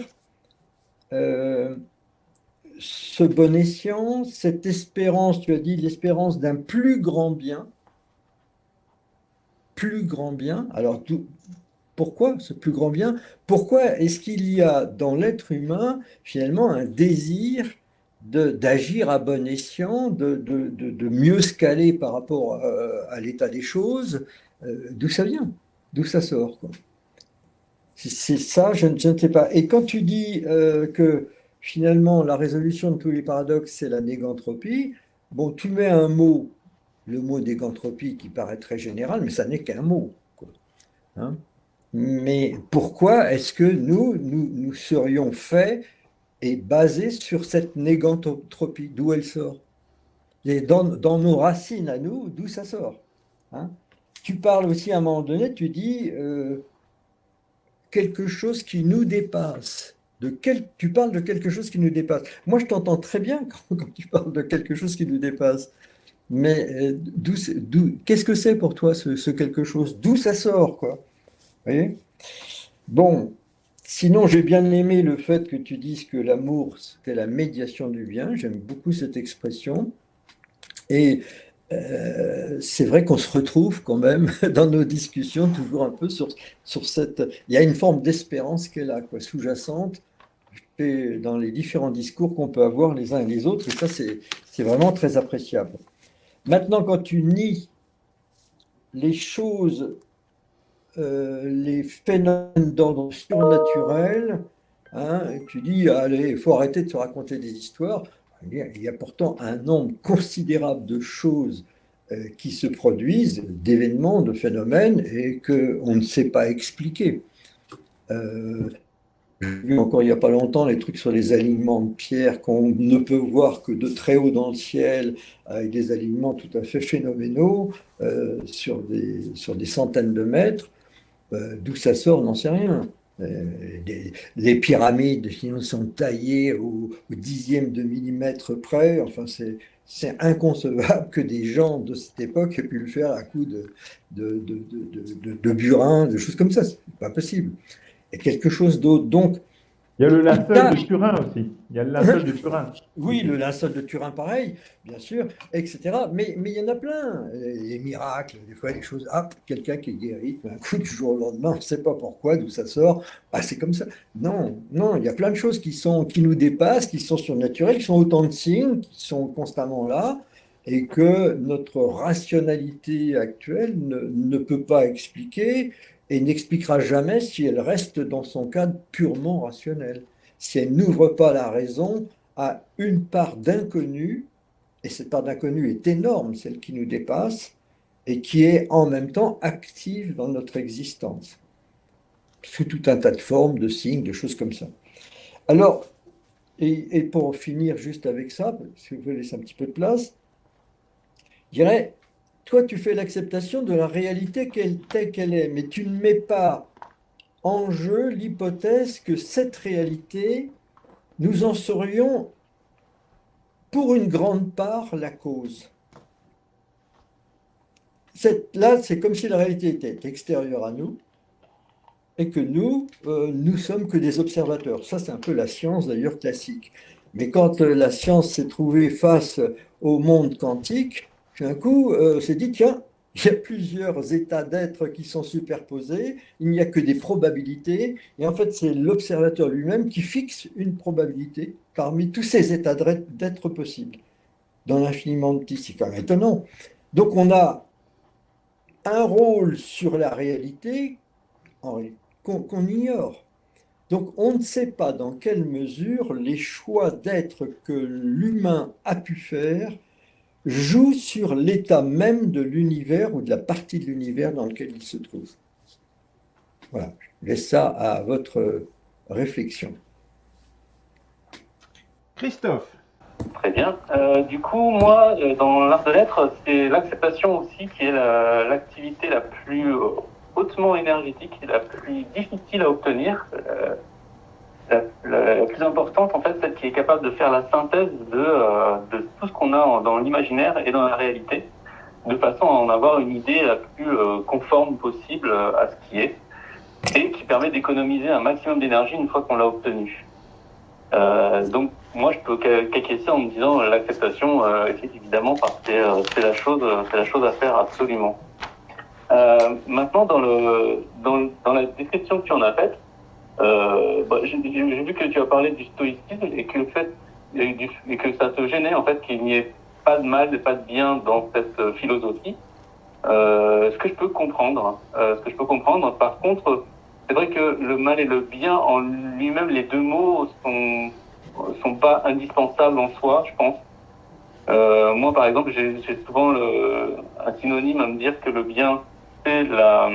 Speaker 3: ce bon escient, cette espérance, tu as dit l'espérance d'un plus grand bien. Plus grand bien. Alors, pourquoi ce plus grand bien? Pourquoi est-ce qu'il y a dans l'être humain finalement un désir d'agir à bon escient, de mieux se caler par rapport à l'état des choses. D'où ça vient? D'où ça sort, quoi? C'est ça, je ne sais pas. Et quand tu dis que finalement la résolution de tous les paradoxes, c'est la négantropie, bon, tu mets un mot, le mot négantropie qui paraît très général, mais ça n'est qu'un mot, quoi. Hein? Mais pourquoi est-ce que nous serions faits et basés sur cette négantropie? D'où elle sort? Et dans nos racines à nous, d'où ça sort? Hein? Tu parles aussi à un moment donné, tu dis quelque chose qui nous dépasse. Tu parles de quelque chose qui nous dépasse. Moi, je t'entends très bien quand tu parles de quelque chose qui nous dépasse. Mais qu'est-ce que c'est pour toi ce quelque chose? D'où ça sort, quoi? Vous voyez? Bon, sinon, j'ai bien aimé le fait que tu dises que l'amour, c'était la médiation du bien. J'aime beaucoup cette expression. Et c'est vrai qu'on se retrouve quand même dans nos discussions toujours un peu sur cette... Il y a une forme d'espérance qui est là, quoi, sous-jacente, et dans les différents discours qu'on peut avoir les uns et les autres. Et ça, c'est vraiment très appréciable. Maintenant, quand tu nies les choses, les phénomènes d'ordre surnaturel, hein, tu dis, allez, il faut arrêter de se raconter des histoires. Il y a pourtant un nombre considérable de choses qui se produisent, d'événements, de phénomènes, et qu'on ne sait pas expliquer. J'ai vu encore il n'y a pas longtemps les trucs sur les alignements de pierres qu'on ne peut voir que de très haut dans le ciel, avec des alignements tout à fait phénoménaux sur des centaines de mètres. D'où ça sort, on n'en sait rien. Les pyramides, sinon, sont taillées au dixième de millimètre près. Enfin, c'est inconcevable que des gens de cette époque aient pu le faire à coup de burin, de choses comme ça. C'est pas possible. Et quelque chose d'autre. Donc,
Speaker 2: il y a le linceul de Turin aussi. Il y a le linceul de Turin.
Speaker 3: oui, le linceul de Turin, pareil, bien sûr, etc. Mais il y en a plein. Les miracles, des fois, des choses. Ah, quelqu'un qui est guéri, un coup du jour au lendemain, on ne sait pas pourquoi, d'où ça sort. Ah, c'est comme ça. Non, non, il y a plein de choses qui nous dépassent, qui sont surnaturelles, qui sont autant de signes, qui sont constamment là, et que notre rationalité actuelle ne peut pas expliquer et n'expliquera jamais si elle reste dans son cadre purement rationnel. Si elle n'ouvre pas la raison à une part d'inconnu, et cette part d'inconnu est énorme, celle qui nous dépasse, et qui est en même temps active dans notre existence, sous tout un tas de formes, de signes, de choses comme ça. Alors, et pour finir juste avec ça, si vous voulez laisser un petit peu de place, je dirais, toi tu fais l'acceptation de la réalité telle qu'elle est, mais tu ne mets pas en jeu l'hypothèse que cette réalité, nous en serions pour une grande part la cause. Là, c'est comme si la réalité était extérieure à nous et que nous sommes que des observateurs. Ça, c'est un peu la science d'ailleurs classique. Mais quand la science s'est trouvée face au monde quantique, d'un coup, s'est dit, tiens, il y a plusieurs états d'être qui sont superposés, il n'y a que des probabilités, et en fait, c'est l'observateur lui-même qui fixe une probabilité parmi tous ces états d'être possibles, dans l'infiniment petit. C'est quand même étonnant. Donc, on a un rôle sur la réalité qu'on ignore. Donc, on ne sait pas dans quelle mesure les choix d'être que l'humain a pu faire joue sur l'état même de l'univers ou de la partie de l'univers dans lequel il se trouve. Voilà, je laisse ça à votre réflexion.
Speaker 1: Christophe.
Speaker 4: Très bien. Du coup, moi, dans l'art de l'être, c'est l'acceptation aussi qui est l'activité la plus hautement énergétique et la plus difficile à obtenir. La plus importante, en fait, celle qui est capable de faire la synthèse de tout ce qu'on a dans l'imaginaire et dans la réalité, de façon à en avoir une idée la plus conforme possible à ce qui est, et qui permet d'économiser un maximum d'énergie une fois qu'on l'a obtenue. Donc, moi, je peux qu'acquiescer en me disant l'acceptation, évidemment, parce que c'est la chose à faire absolument. Maintenant, dans la description que tu en as faite, j'ai vu que tu as parlé du stoïcisme et que le fait et que ça te gênait en fait qu'il n'y ait pas de mal et pas de bien dans cette philosophie. Ce que je peux comprendre. Par contre, c'est vrai que le mal et le bien en lui-même, les deux mots sont pas indispensables en soi, je pense. Moi, par exemple, j'ai souvent un synonyme à me dire que le bien, c'est la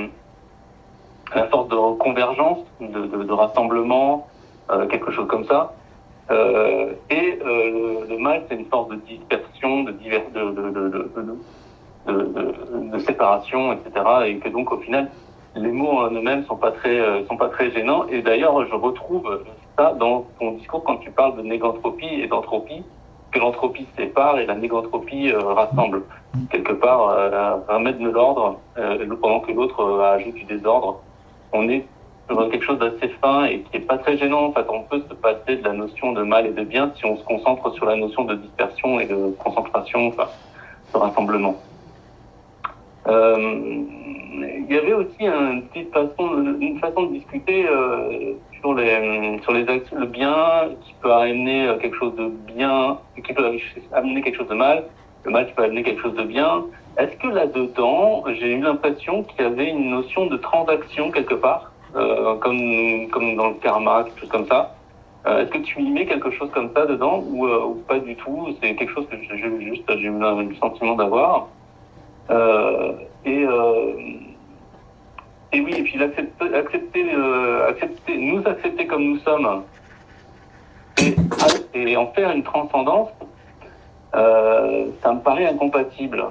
Speaker 4: sorte de convergence, de rassemblement, quelque chose comme ça. Et le mal, c'est une sorte de dispersion, de séparation, etc. Et que donc, au final, les mots en eux-mêmes sont pas très gênants. Et d'ailleurs, je retrouve ça dans ton discours quand tu parles de négantropie et d'entropie, que l'entropie sépare et la négantropie rassemble. Quelque part, remettre de l'ordre pendant que l'autre ajoute du désordre. On est sur quelque chose d'assez fin et qui est pas très gênant. En fait, on peut se passer de la notion de mal et de bien si on se concentre sur la notion de dispersion et de concentration, enfin, de rassemblement. Il y avait aussi une façon de discuter sur les actions, le bien qui peut amener quelque chose de bien, qui peut amener quelque chose de mal, le mal qui peut amener quelque chose de bien. Est-ce que là-dedans, j'ai eu l'impression qu'il y avait une notion de transaction quelque part, comme dans le karma, quelque chose comme ça. Est-ce que tu y mets quelque chose comme ça dedans ou pas du tout? C'est quelque chose que j'ai eu le sentiment d'avoir. Et oui, et puis nous accepter comme nous sommes et en faire une transcendance, ça me paraît incompatible.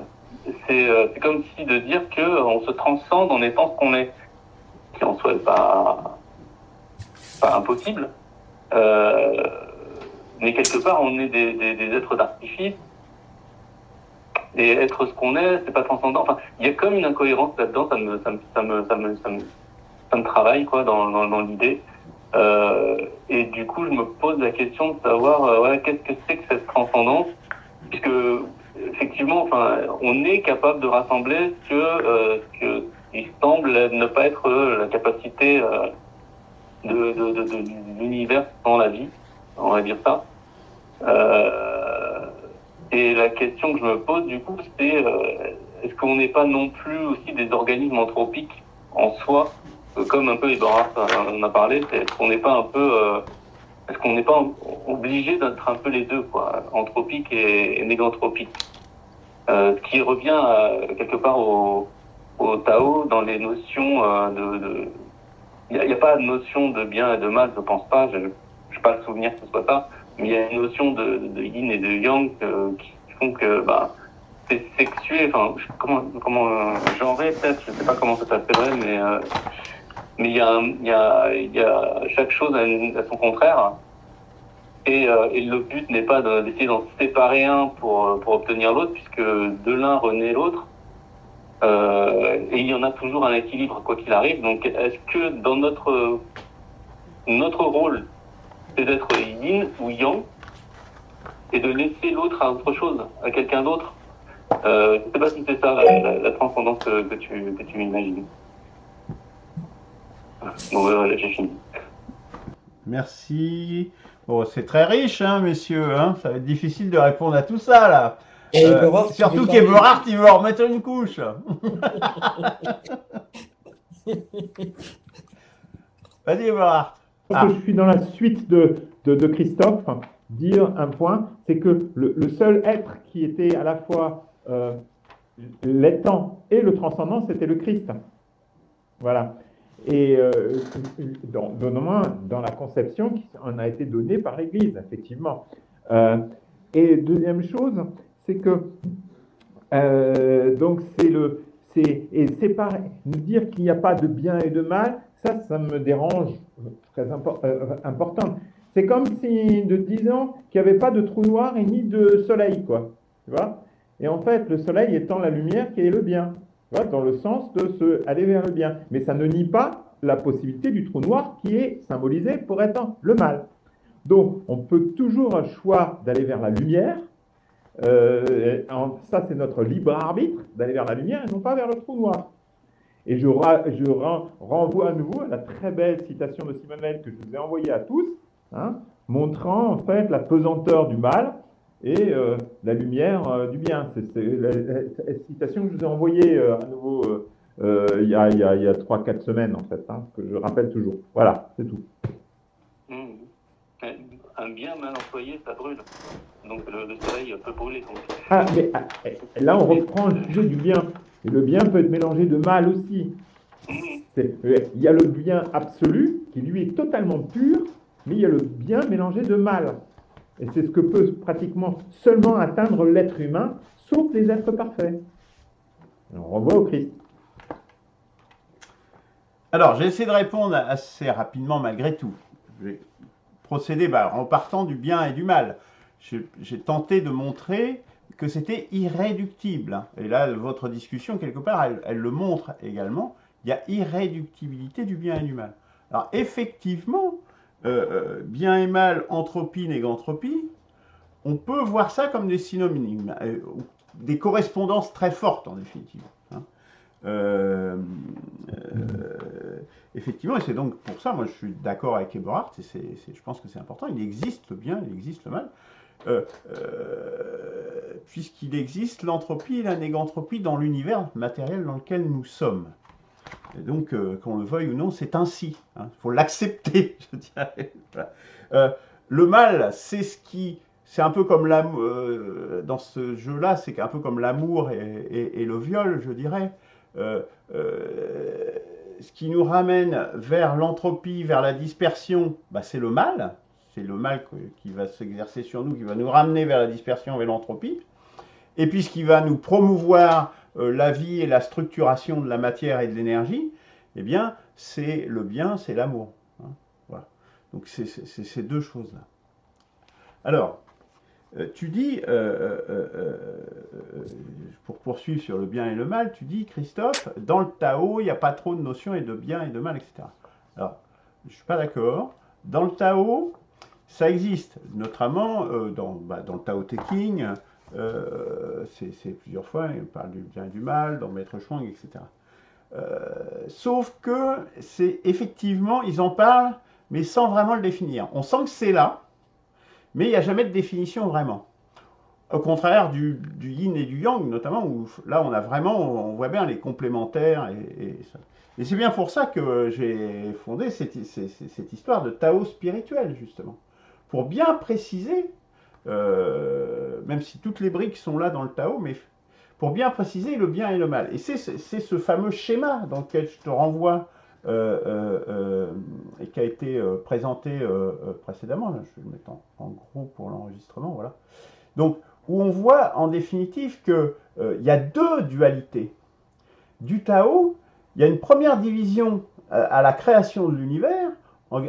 Speaker 4: C'est comme si de dire qu'on se transcende en étant ce qu'on est, qui en soit pas impossible. Mais quelque part, on est des êtres d'artifice. Et être ce qu'on est, c'est pas transcendant. Enfin, il y a comme une incohérence là-dedans. Ça me travaille quoi dans l'idée. Et du coup, je me pose la question de savoir qu'est-ce que c'est que cette transcendance, puisque effectivement, enfin, on est capable de rassembler ce qui semble ne pas être la capacité de l'univers sans la vie, on va dire ça. Et la question que je me pose, du coup, c'est est-ce qu'on n'est pas non plus aussi des organismes anthropiques en soi, comme un peu Eberhard en a parlé, est-ce qu'on n'est pas obligé d'être un peu les deux, quoi, anthropique et néganthropique, ce qui revient quelque part au Tao dans les notions il n'y a pas de notion de bien et de mal, je pense pas, je n'ai pas le souvenir que ce soit ça. Mais il y a une notion de yin et de yang qui font que c'est sexué, enfin comment genré peut-être, je sais pas comment ça s'appellerait, mais il y a chaque chose à son contraire et le but n'est pas d'essayer d'en séparer un pour obtenir l'autre, puisque de l'un renaît l'autre et il y en a toujours un équilibre quoi qu'il arrive. Donc est-ce que dans notre rôle c'est d'être yin ou yang et de laisser l'autre à autre chose, à quelqu'un d'autre. Je ne sais pas si c'est ça la transcendance que tu imagines. Bon, voilà, j'ai fini.
Speaker 1: Merci. Bon, c'est très riche, hein, messieurs. Hein, ça va être difficile de répondre à tout ça, là. Surtout qu'Eberhard, il va en remettre une couche. Vas-y, Eberhard.
Speaker 2: Parce que je suis dans la suite de Christophe, dire un point, c'est que le seul être qui était à la fois l'étant et le transcendant, c'était le Christ. Voilà. Et dans la conception qui en a été donnée par l'Église, effectivement. Et deuxième chose, c'est que donc c'est séparer, nous dire qu'il n'y a pas de bien et de mal, ça me dérange très important. C'est comme si de disant qu'il n'y avait pas de trou noir et ni de soleil, quoi. Tu vois? Et en fait, le soleil étant la lumière qui est le bien, tu vois, dans le sens de aller vers le bien. Mais ça ne nie pas la possibilité du trou noir qui est symbolisé pour être le mal. Donc, on peut toujours un choix d'aller vers la lumière. Ça, c'est notre libre arbitre d'aller vers la lumière et non pas vers le trou noir. Et je renvoie à nouveau à la très belle citation de Simone Veil que je vous ai envoyée à tous, hein, montrant en fait la pesanteur du mal et la lumière du bien. C'est la citation que je vous ai envoyée à nouveau il y a 3-4 semaines en fait, hein, que je rappelle toujours. Voilà, c'est tout.
Speaker 4: Un bien mal employé, ça brûle. Donc le soleil peut brûler. Donc.
Speaker 2: Ah, mais là, on reprend le sujet du bien. Et le bien peut être mélangé de mal aussi. Il y a le bien absolu, qui lui est totalement pur, mais il y a le bien mélangé de mal. Et c'est ce que peut pratiquement seulement atteindre l'être humain, sauf les êtres parfaits. Et on renvoie au Christ.
Speaker 1: Alors, j'ai essayé de répondre assez rapidement malgré tout. Je vais procéder en partant du bien et du mal. J'ai tenté de montrer que c'était irréductible. Et là, votre discussion, quelque part, elle le montre également. Il y a irréductibilité du bien et du mal. Alors, effectivement, bien et mal, entropie, négantropie, on peut voir ça comme des synonymes, des correspondances très fortes en définitive. Effectivement, et c'est donc pour ça, moi je suis d'accord avec Eberhard, je pense que c'est important, il existe le bien, il existe le mal, puisqu'il existe l'entropie et la négantropie dans l'univers matériel dans lequel nous sommes. Et donc, qu'on le veuille ou non, c'est ainsi. Il faut l'accepter, je dirais. Voilà. Le mal, c'est un peu comme l'amour, dans ce jeu-là, c'est un peu comme l'amour et le viol, je dirais. Ce qui nous ramène vers l'entropie, vers la dispersion, c'est le mal. C'est le mal qui va s'exercer sur nous, qui va nous ramener vers la dispersion, vers l'entropie. Et puis ce qui va nous promouvoir la vie et la structuration de la matière et de l'énergie, eh bien, c'est le bien, c'est l'amour. Voilà. Donc c'est ces deux choses-là. Alors, tu dis, pour poursuivre sur le bien et le mal, tu dis, Christophe, dans le Tao, il n'y a pas trop de notions et de bien et de mal, etc. Alors, je ne suis pas d'accord. Dans le Tao, ça existe, notamment dans le Tao Te Ching, c'est plusieurs fois, il parle du bien et du mal, dans Maître Chuang, etc. Sauf que c'est effectivement, ils en parlent, mais sans vraiment le définir. On sent que c'est là, mais il n'y a jamais de définition vraiment. Au contraire du yin et du yang, notamment, où là on voit bien les complémentaires et ça. Et c'est bien pour ça que j'ai fondé cette histoire de Tao spirituel, justement. Pour bien préciser, même si toutes les briques sont là dans le Tao, mais pour bien préciser le bien et le mal. Et c'est ce fameux schéma dans lequel je te renvoie et qui a été présenté précédemment. Là, je vais le mettre en gros pour l'enregistrement, voilà. Donc, où on voit en définitive qu'il y a deux dualités. Du Tao, il y a une première division à la création de l'univers,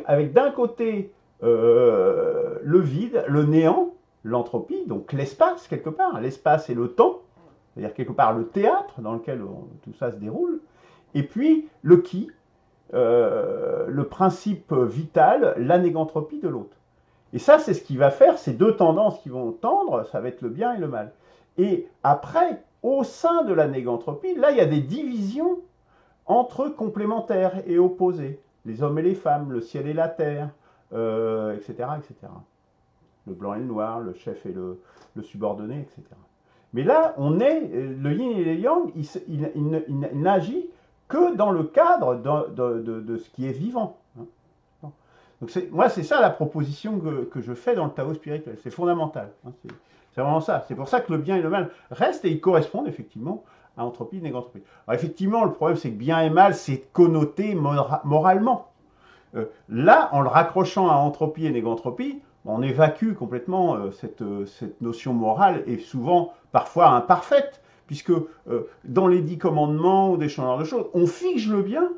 Speaker 1: avec d'un côté le vide, le néant, l'entropie, donc l'espace quelque part, l'espace et le temps, c'est-à-dire quelque part le théâtre dans lequel tout ça se déroule, et puis le Ki, le principe vital, la négantropie de l'autre. Et ça, c'est ce qui va faire ces deux tendances qui vont tendre, ça va être le bien et le mal. Et après, au sein de la négantropie, là, il y a des divisions entre complémentaires et opposés. Les hommes et les femmes, le ciel et la terre, etc., etc. Le blanc et le noir, le chef et le subordonné, etc. Mais là, le yin et le yang, il n'agit que dans le cadre de ce qui est vivant. Donc moi, c'est ça la proposition que je fais dans le Tao spirituel. C'est fondamental. C'est vraiment ça. C'est pour ça que le bien et le mal restent et ils correspondent effectivement à entropie et négantropie. Alors effectivement, le problème, c'est que bien et mal, c'est connoté moralement. Là, en le raccrochant à entropie et négantropie, on évacue complètement cette notion morale et souvent, parfois imparfaite, puisque dans les 10 commandements ou des genres de choses, on fiche le bien,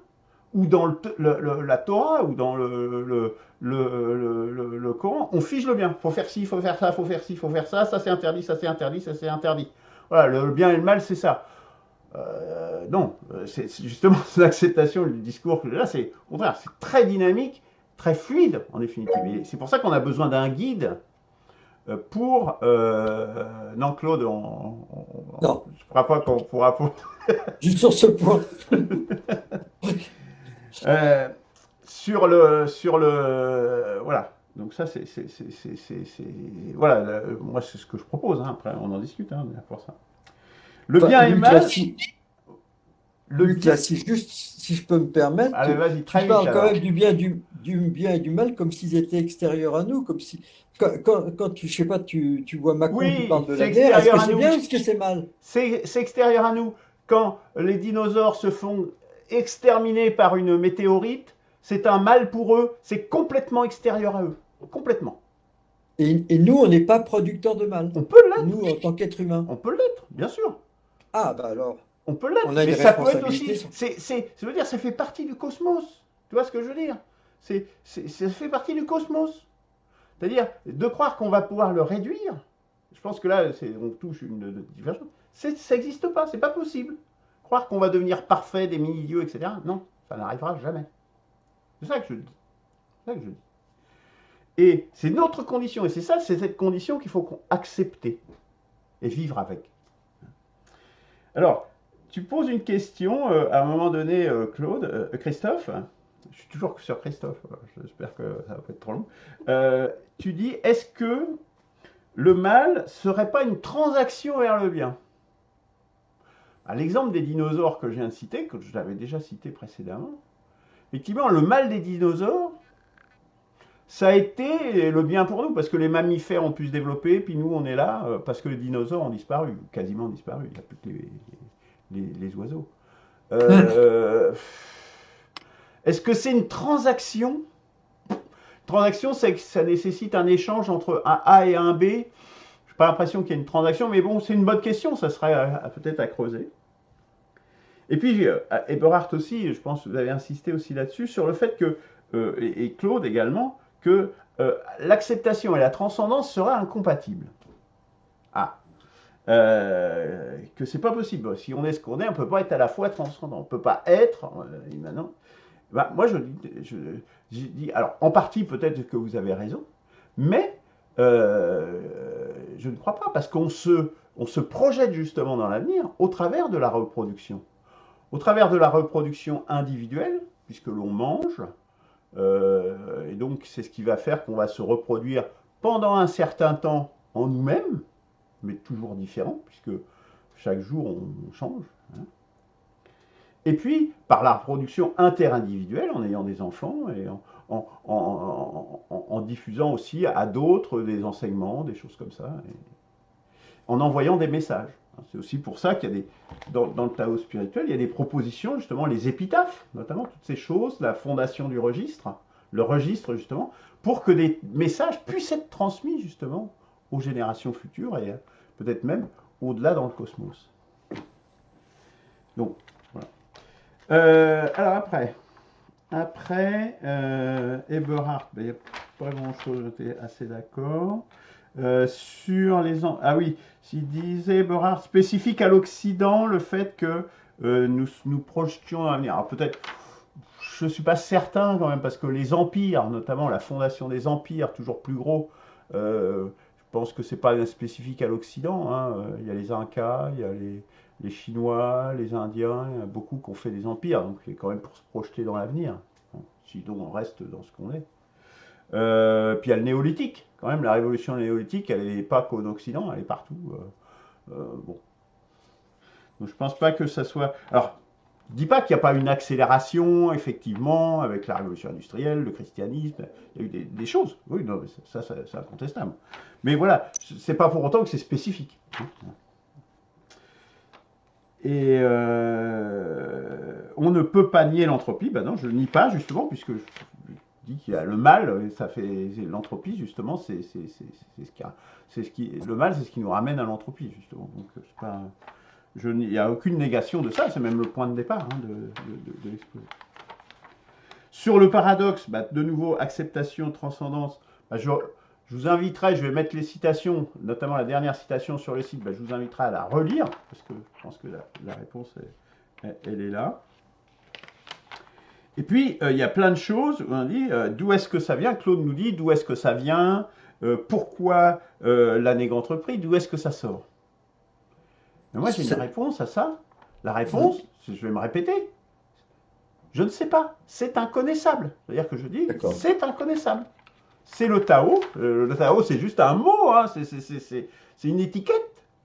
Speaker 1: ou dans la Torah, ou dans le Coran, on fiche le bien. Il faut faire ci, il faut faire ça, il faut faire ci, il faut faire ça, ça c'est interdit, ça c'est interdit, ça c'est interdit. Voilà, le bien et le mal, c'est ça. Non, c'est justement l'acceptation du discours que là, c'est au contraire, c'est très dynamique, très fluide en définitive. Et c'est pour ça qu'on a besoin d'un guide pour. Non, Claude,
Speaker 3: Non,
Speaker 1: je ne crois pas qu'on pourra.
Speaker 3: juste sur ce point.
Speaker 1: Sur le voilà. Donc ça, voilà, moi c'est ce que je propose, hein. Après on en discute, hein, pour ça. Le
Speaker 3: Enfin,
Speaker 1: bien et le
Speaker 3: Luc, là,
Speaker 1: mal, le
Speaker 3: Luc, là,
Speaker 1: bien...
Speaker 3: si je peux me permettre,
Speaker 1: Allez, vas-y,
Speaker 3: tu
Speaker 1: très vite
Speaker 3: parles quand
Speaker 1: alors.
Speaker 3: même du bien et du mal comme s'ils étaient extérieurs à nous, comme si, quand tu, je sais pas, tu vois Macron qui
Speaker 1: Oui,
Speaker 3: parle de
Speaker 1: c'est
Speaker 3: la guerre, est-ce que
Speaker 1: extérieur à
Speaker 3: c'est
Speaker 1: nous.
Speaker 3: bien ou est-ce que c'est mal?
Speaker 1: C'est extérieur à nous. Quand les dinosaures se font exterminer par une météorite, c'est un mal pour eux, c'est complètement extérieur à eux. Complètement.
Speaker 3: Et nous, on n'est pas producteurs de mal,
Speaker 1: On peut l'être,
Speaker 3: nous, en tant qu'êtres humains.
Speaker 1: on peut l'être, bien sûr.
Speaker 3: Ah, bah alors,
Speaker 1: On peut l'être,
Speaker 3: on a
Speaker 1: mais
Speaker 3: une
Speaker 1: ça peut être
Speaker 3: responsabilité.
Speaker 1: aussi. Je veux dire, ça fait partie du cosmos. Tu vois ce que je veux dire? Ça fait partie du cosmos. C'est-à-dire, de croire qu'on va pouvoir le réduire, je pense que là, on touche une divergence. Ça n'existe pas, c'est pas possible. Croire qu'on va devenir parfait, des milieux, etc. Non, ça n'arrivera jamais. C'est ça que je dis. C'est ça que je dis. Et c'est notre condition, et c'est cette condition qu'il faut accepter et vivre avec. Alors, tu poses une question à un moment donné, Christophe. Je suis toujours sur Christophe, j'espère que ça va pas être trop long. Tu dis, est-ce que le mal serait pas une transaction vers le bien? L'exemple des dinosaures que je viens de citer, que je l'avais déjà cité précédemment, effectivement, le mal des dinosaures, ça a été le bien pour nous, parce que les mammifères ont pu se développer, puis nous, on est là, parce que les dinosaures ont disparu, quasiment disparu, il n'y a plus que les oiseaux. Est-ce que c'est une transaction? Transaction, c'est que ça nécessite un échange entre un A et un B. Je n'ai pas l'impression qu'il y ait une transaction, mais bon, c'est une bonne question, ça serait peut-être à creuser. Et puis, Eberhard aussi, je pense que vous avez insisté aussi là-dessus, sur le fait que, et Claude également, que l'acceptation et la transcendance seraient incompatibles. Que c'est pas possible. Si on est ce qu'on est, on ne peut pas être à la fois transcendant. On ne peut pas être, maintenant. Moi, je dis, alors, en partie, peut-être que vous avez raison, mais je ne crois pas, parce qu'on se projette justement dans l'avenir au travers de la reproduction. Au travers de la reproduction individuelle, puisque l'on mange, et donc c'est ce qui va faire qu'on va se reproduire pendant un certain temps en nous-mêmes, mais toujours différent, puisque chaque jour on change. Hein. Et puis, par la reproduction interindividuelle, en ayant des enfants et en diffusant aussi à d'autres des enseignements, des choses comme ça, et en envoyant des messages. C'est aussi pour ça qu'il y a dans le Tao spirituel, il y a des propositions, justement, les épitaphes, notamment toutes ces choses, la fondation du registre, le registre, justement, pour que des messages puissent être transmis, justement, aux générations futures et peut-être même au-delà dans le cosmos. Donc, voilà. Alors après Eberhard, il n'y a pas grand-chose, j'étais assez d'accord. Sur les... Ah oui, s'il disait Eberhard, spécifique à l'Occident, le fait que nous projetions dans l'avenir. Alors peut-être, je ne suis pas certain quand même, parce que les empires, notamment la fondation des empires, toujours plus gros, je pense que ce n'est pas spécifique à l'Occident. Hein. Il y a les Incas, il y a les Chinois, les Indiens, il y en a beaucoup qui ont fait des empires, donc c'est quand même pour se projeter dans l'avenir. Sinon, on reste dans ce qu'on est. Puis il y a le néolithique, quand même, la révolution néolithique, elle n'est pas qu'en Occident, elle est partout. Bon. Donc je pense pas que ça soit... Alors, je ne dis pas qu'il n'y a pas une accélération, effectivement, avec la révolution industrielle, le christianisme, il y a eu des choses, oui, non, ça c'est incontestable. Mais voilà, c'est pas pour autant que c'est spécifique. Et on ne peut pas nier l'entropie, ben non, je ne nie pas, justement, puisque je dis qu'il y a le mal, ça fait l'entropie, justement, c'est ce qui, le mal, c'est ce qui nous ramène à l'entropie, justement. Donc, c'est pas, il n'y a aucune négation de ça, c'est même le point de départ hein, de l'exposé. Sur le paradoxe, bah, de nouveau, acceptation, transcendance, bah, je vous inviterai, je vais mettre les citations, notamment la dernière citation sur le site, bah, je vous inviterai à la relire, parce que je pense que la réponse, elle est là. Et puis, il y a plein de choses, on dit, d'où est-ce que ça vient? Claude nous dit, d'où est-ce que ça vient? Pourquoi la néganthropie? D'où est-ce que ça sort? Mais moi, j'ai une réponse à ça. La réponse, je vais me répéter. Je ne sais pas. C'est inconnaissable. C'est-à-dire que je dis, c'est inconnaissable. c'est le Tao. Le Tao, c'est juste un mot, hein, c'est une étiquette.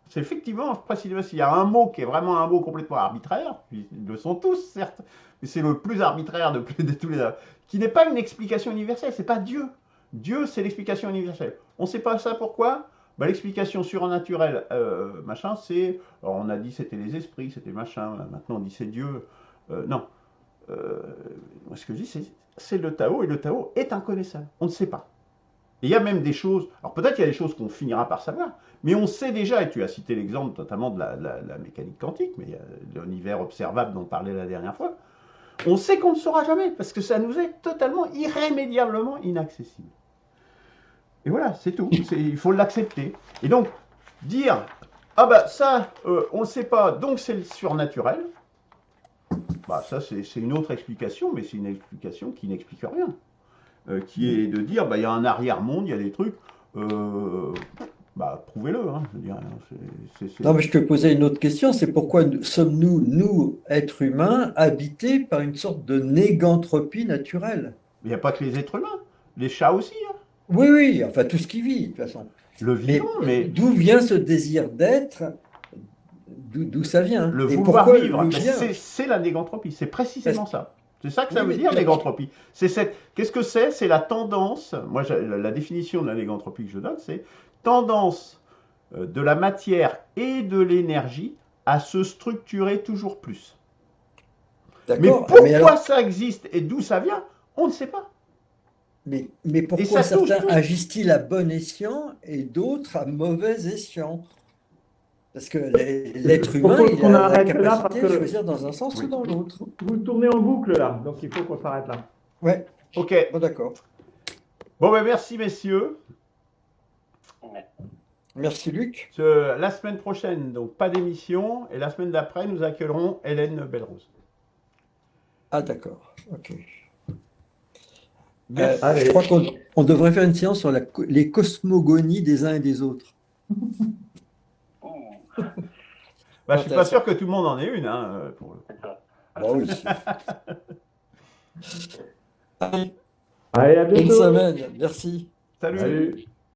Speaker 1: C'est effectivement, précisément, s'il y a un mot qui est vraiment un mot complètement arbitraire, ils le sont tous, certes, mais c'est le plus arbitraire de tous les... qui n'est pas une explication universelle, c'est pas Dieu. Dieu, c'est l'explication universelle. On ne sait pas ça pourquoi. Bah, l'explication surnaturelle, machin, c'est... On a dit c'était les esprits, c'était machin, maintenant on dit c'est Dieu. Non. Moi, ce que je dis, c'est le Tao, et le Tao est inconnaissable. On ne sait pas. Et il y a même des choses... Alors peut-être il y a des choses qu'on finira par savoir, mais on sait déjà, et tu as cité l'exemple notamment de la mécanique quantique, mais il y a l'univers observable dont on parlait la dernière fois, on sait qu'on ne saura jamais, parce que ça nous est totalement, irrémédiablement inaccessible. Et voilà, c'est tout. Il faut l'accepter. Et donc, dire, ah bah ça, on ne le sait pas, donc c'est le surnaturel, bah ça c'est une autre explication, mais c'est une explication qui n'explique rien. Qui est de dire, bah il y a un arrière-monde, il y a des trucs, bah prouvez-le. Hein, je veux dire,
Speaker 3: Non, mais je te posais une autre question, c'est pourquoi sommes-nous, nous, êtres humains, habités par une sorte de négantropie naturelle?
Speaker 1: Il n'y a pas que les êtres humains, les chats aussi. Hein.
Speaker 3: Oui, oui, enfin tout ce qui vit, de toute façon.
Speaker 1: Le vivant, mais
Speaker 3: d'où vient ce désir d'être? D'où ça vient?
Speaker 1: le
Speaker 3: Et
Speaker 1: vouloir
Speaker 3: pourquoi
Speaker 1: vivre,
Speaker 3: le vient?
Speaker 1: c'est la négantropie, c'est précisément ça. C'est ça que ça
Speaker 3: Oui,
Speaker 1: veut
Speaker 3: mais
Speaker 1: dire,
Speaker 3: tu-
Speaker 1: négantropie. Qu'est-ce que c'est? C'est la tendance, moi la définition de la négantropie que je donne, c'est tendance de la matière et de l'énergie à se structurer toujours plus. Mais
Speaker 3: D'accord,
Speaker 1: pourquoi
Speaker 3: mais alors,
Speaker 1: ça existe et d'où ça vient, on ne sait pas.
Speaker 3: mais pourquoi
Speaker 1: ça touche
Speaker 3: certains
Speaker 1: tout.
Speaker 3: agissent-ils à bon escient et d'autres à mauvais escient? Parce que l'être
Speaker 2: Je
Speaker 3: humain,
Speaker 2: propose
Speaker 3: il
Speaker 2: qu'on
Speaker 3: a la
Speaker 2: arrête là parce
Speaker 3: capacité de
Speaker 2: que
Speaker 3: choisir dans un sens ou dans l'autre.
Speaker 2: vous tournez en boucle là, donc il faut qu'on s'arrête là.
Speaker 3: Ouais,
Speaker 1: Ok.
Speaker 3: bon, d'accord.
Speaker 1: Bon, ben merci messieurs.
Speaker 3: Merci Luc.
Speaker 1: La semaine prochaine, donc pas d'émission, et la semaine d'après, nous accueillerons Hélène Belrose.
Speaker 3: Ah d'accord, ok.
Speaker 1: Merci.
Speaker 3: Je crois qu'on devrait faire une séance sur les cosmogonies des uns et des autres.
Speaker 1: Bah, je suis pas sûr que tout le monde en ait une. Hein,
Speaker 3: Bah oui. Allez,
Speaker 2: Allez, à
Speaker 3: bonne
Speaker 2: bientôt.
Speaker 3: semaine, merci.
Speaker 1: Salut.
Speaker 2: Salut.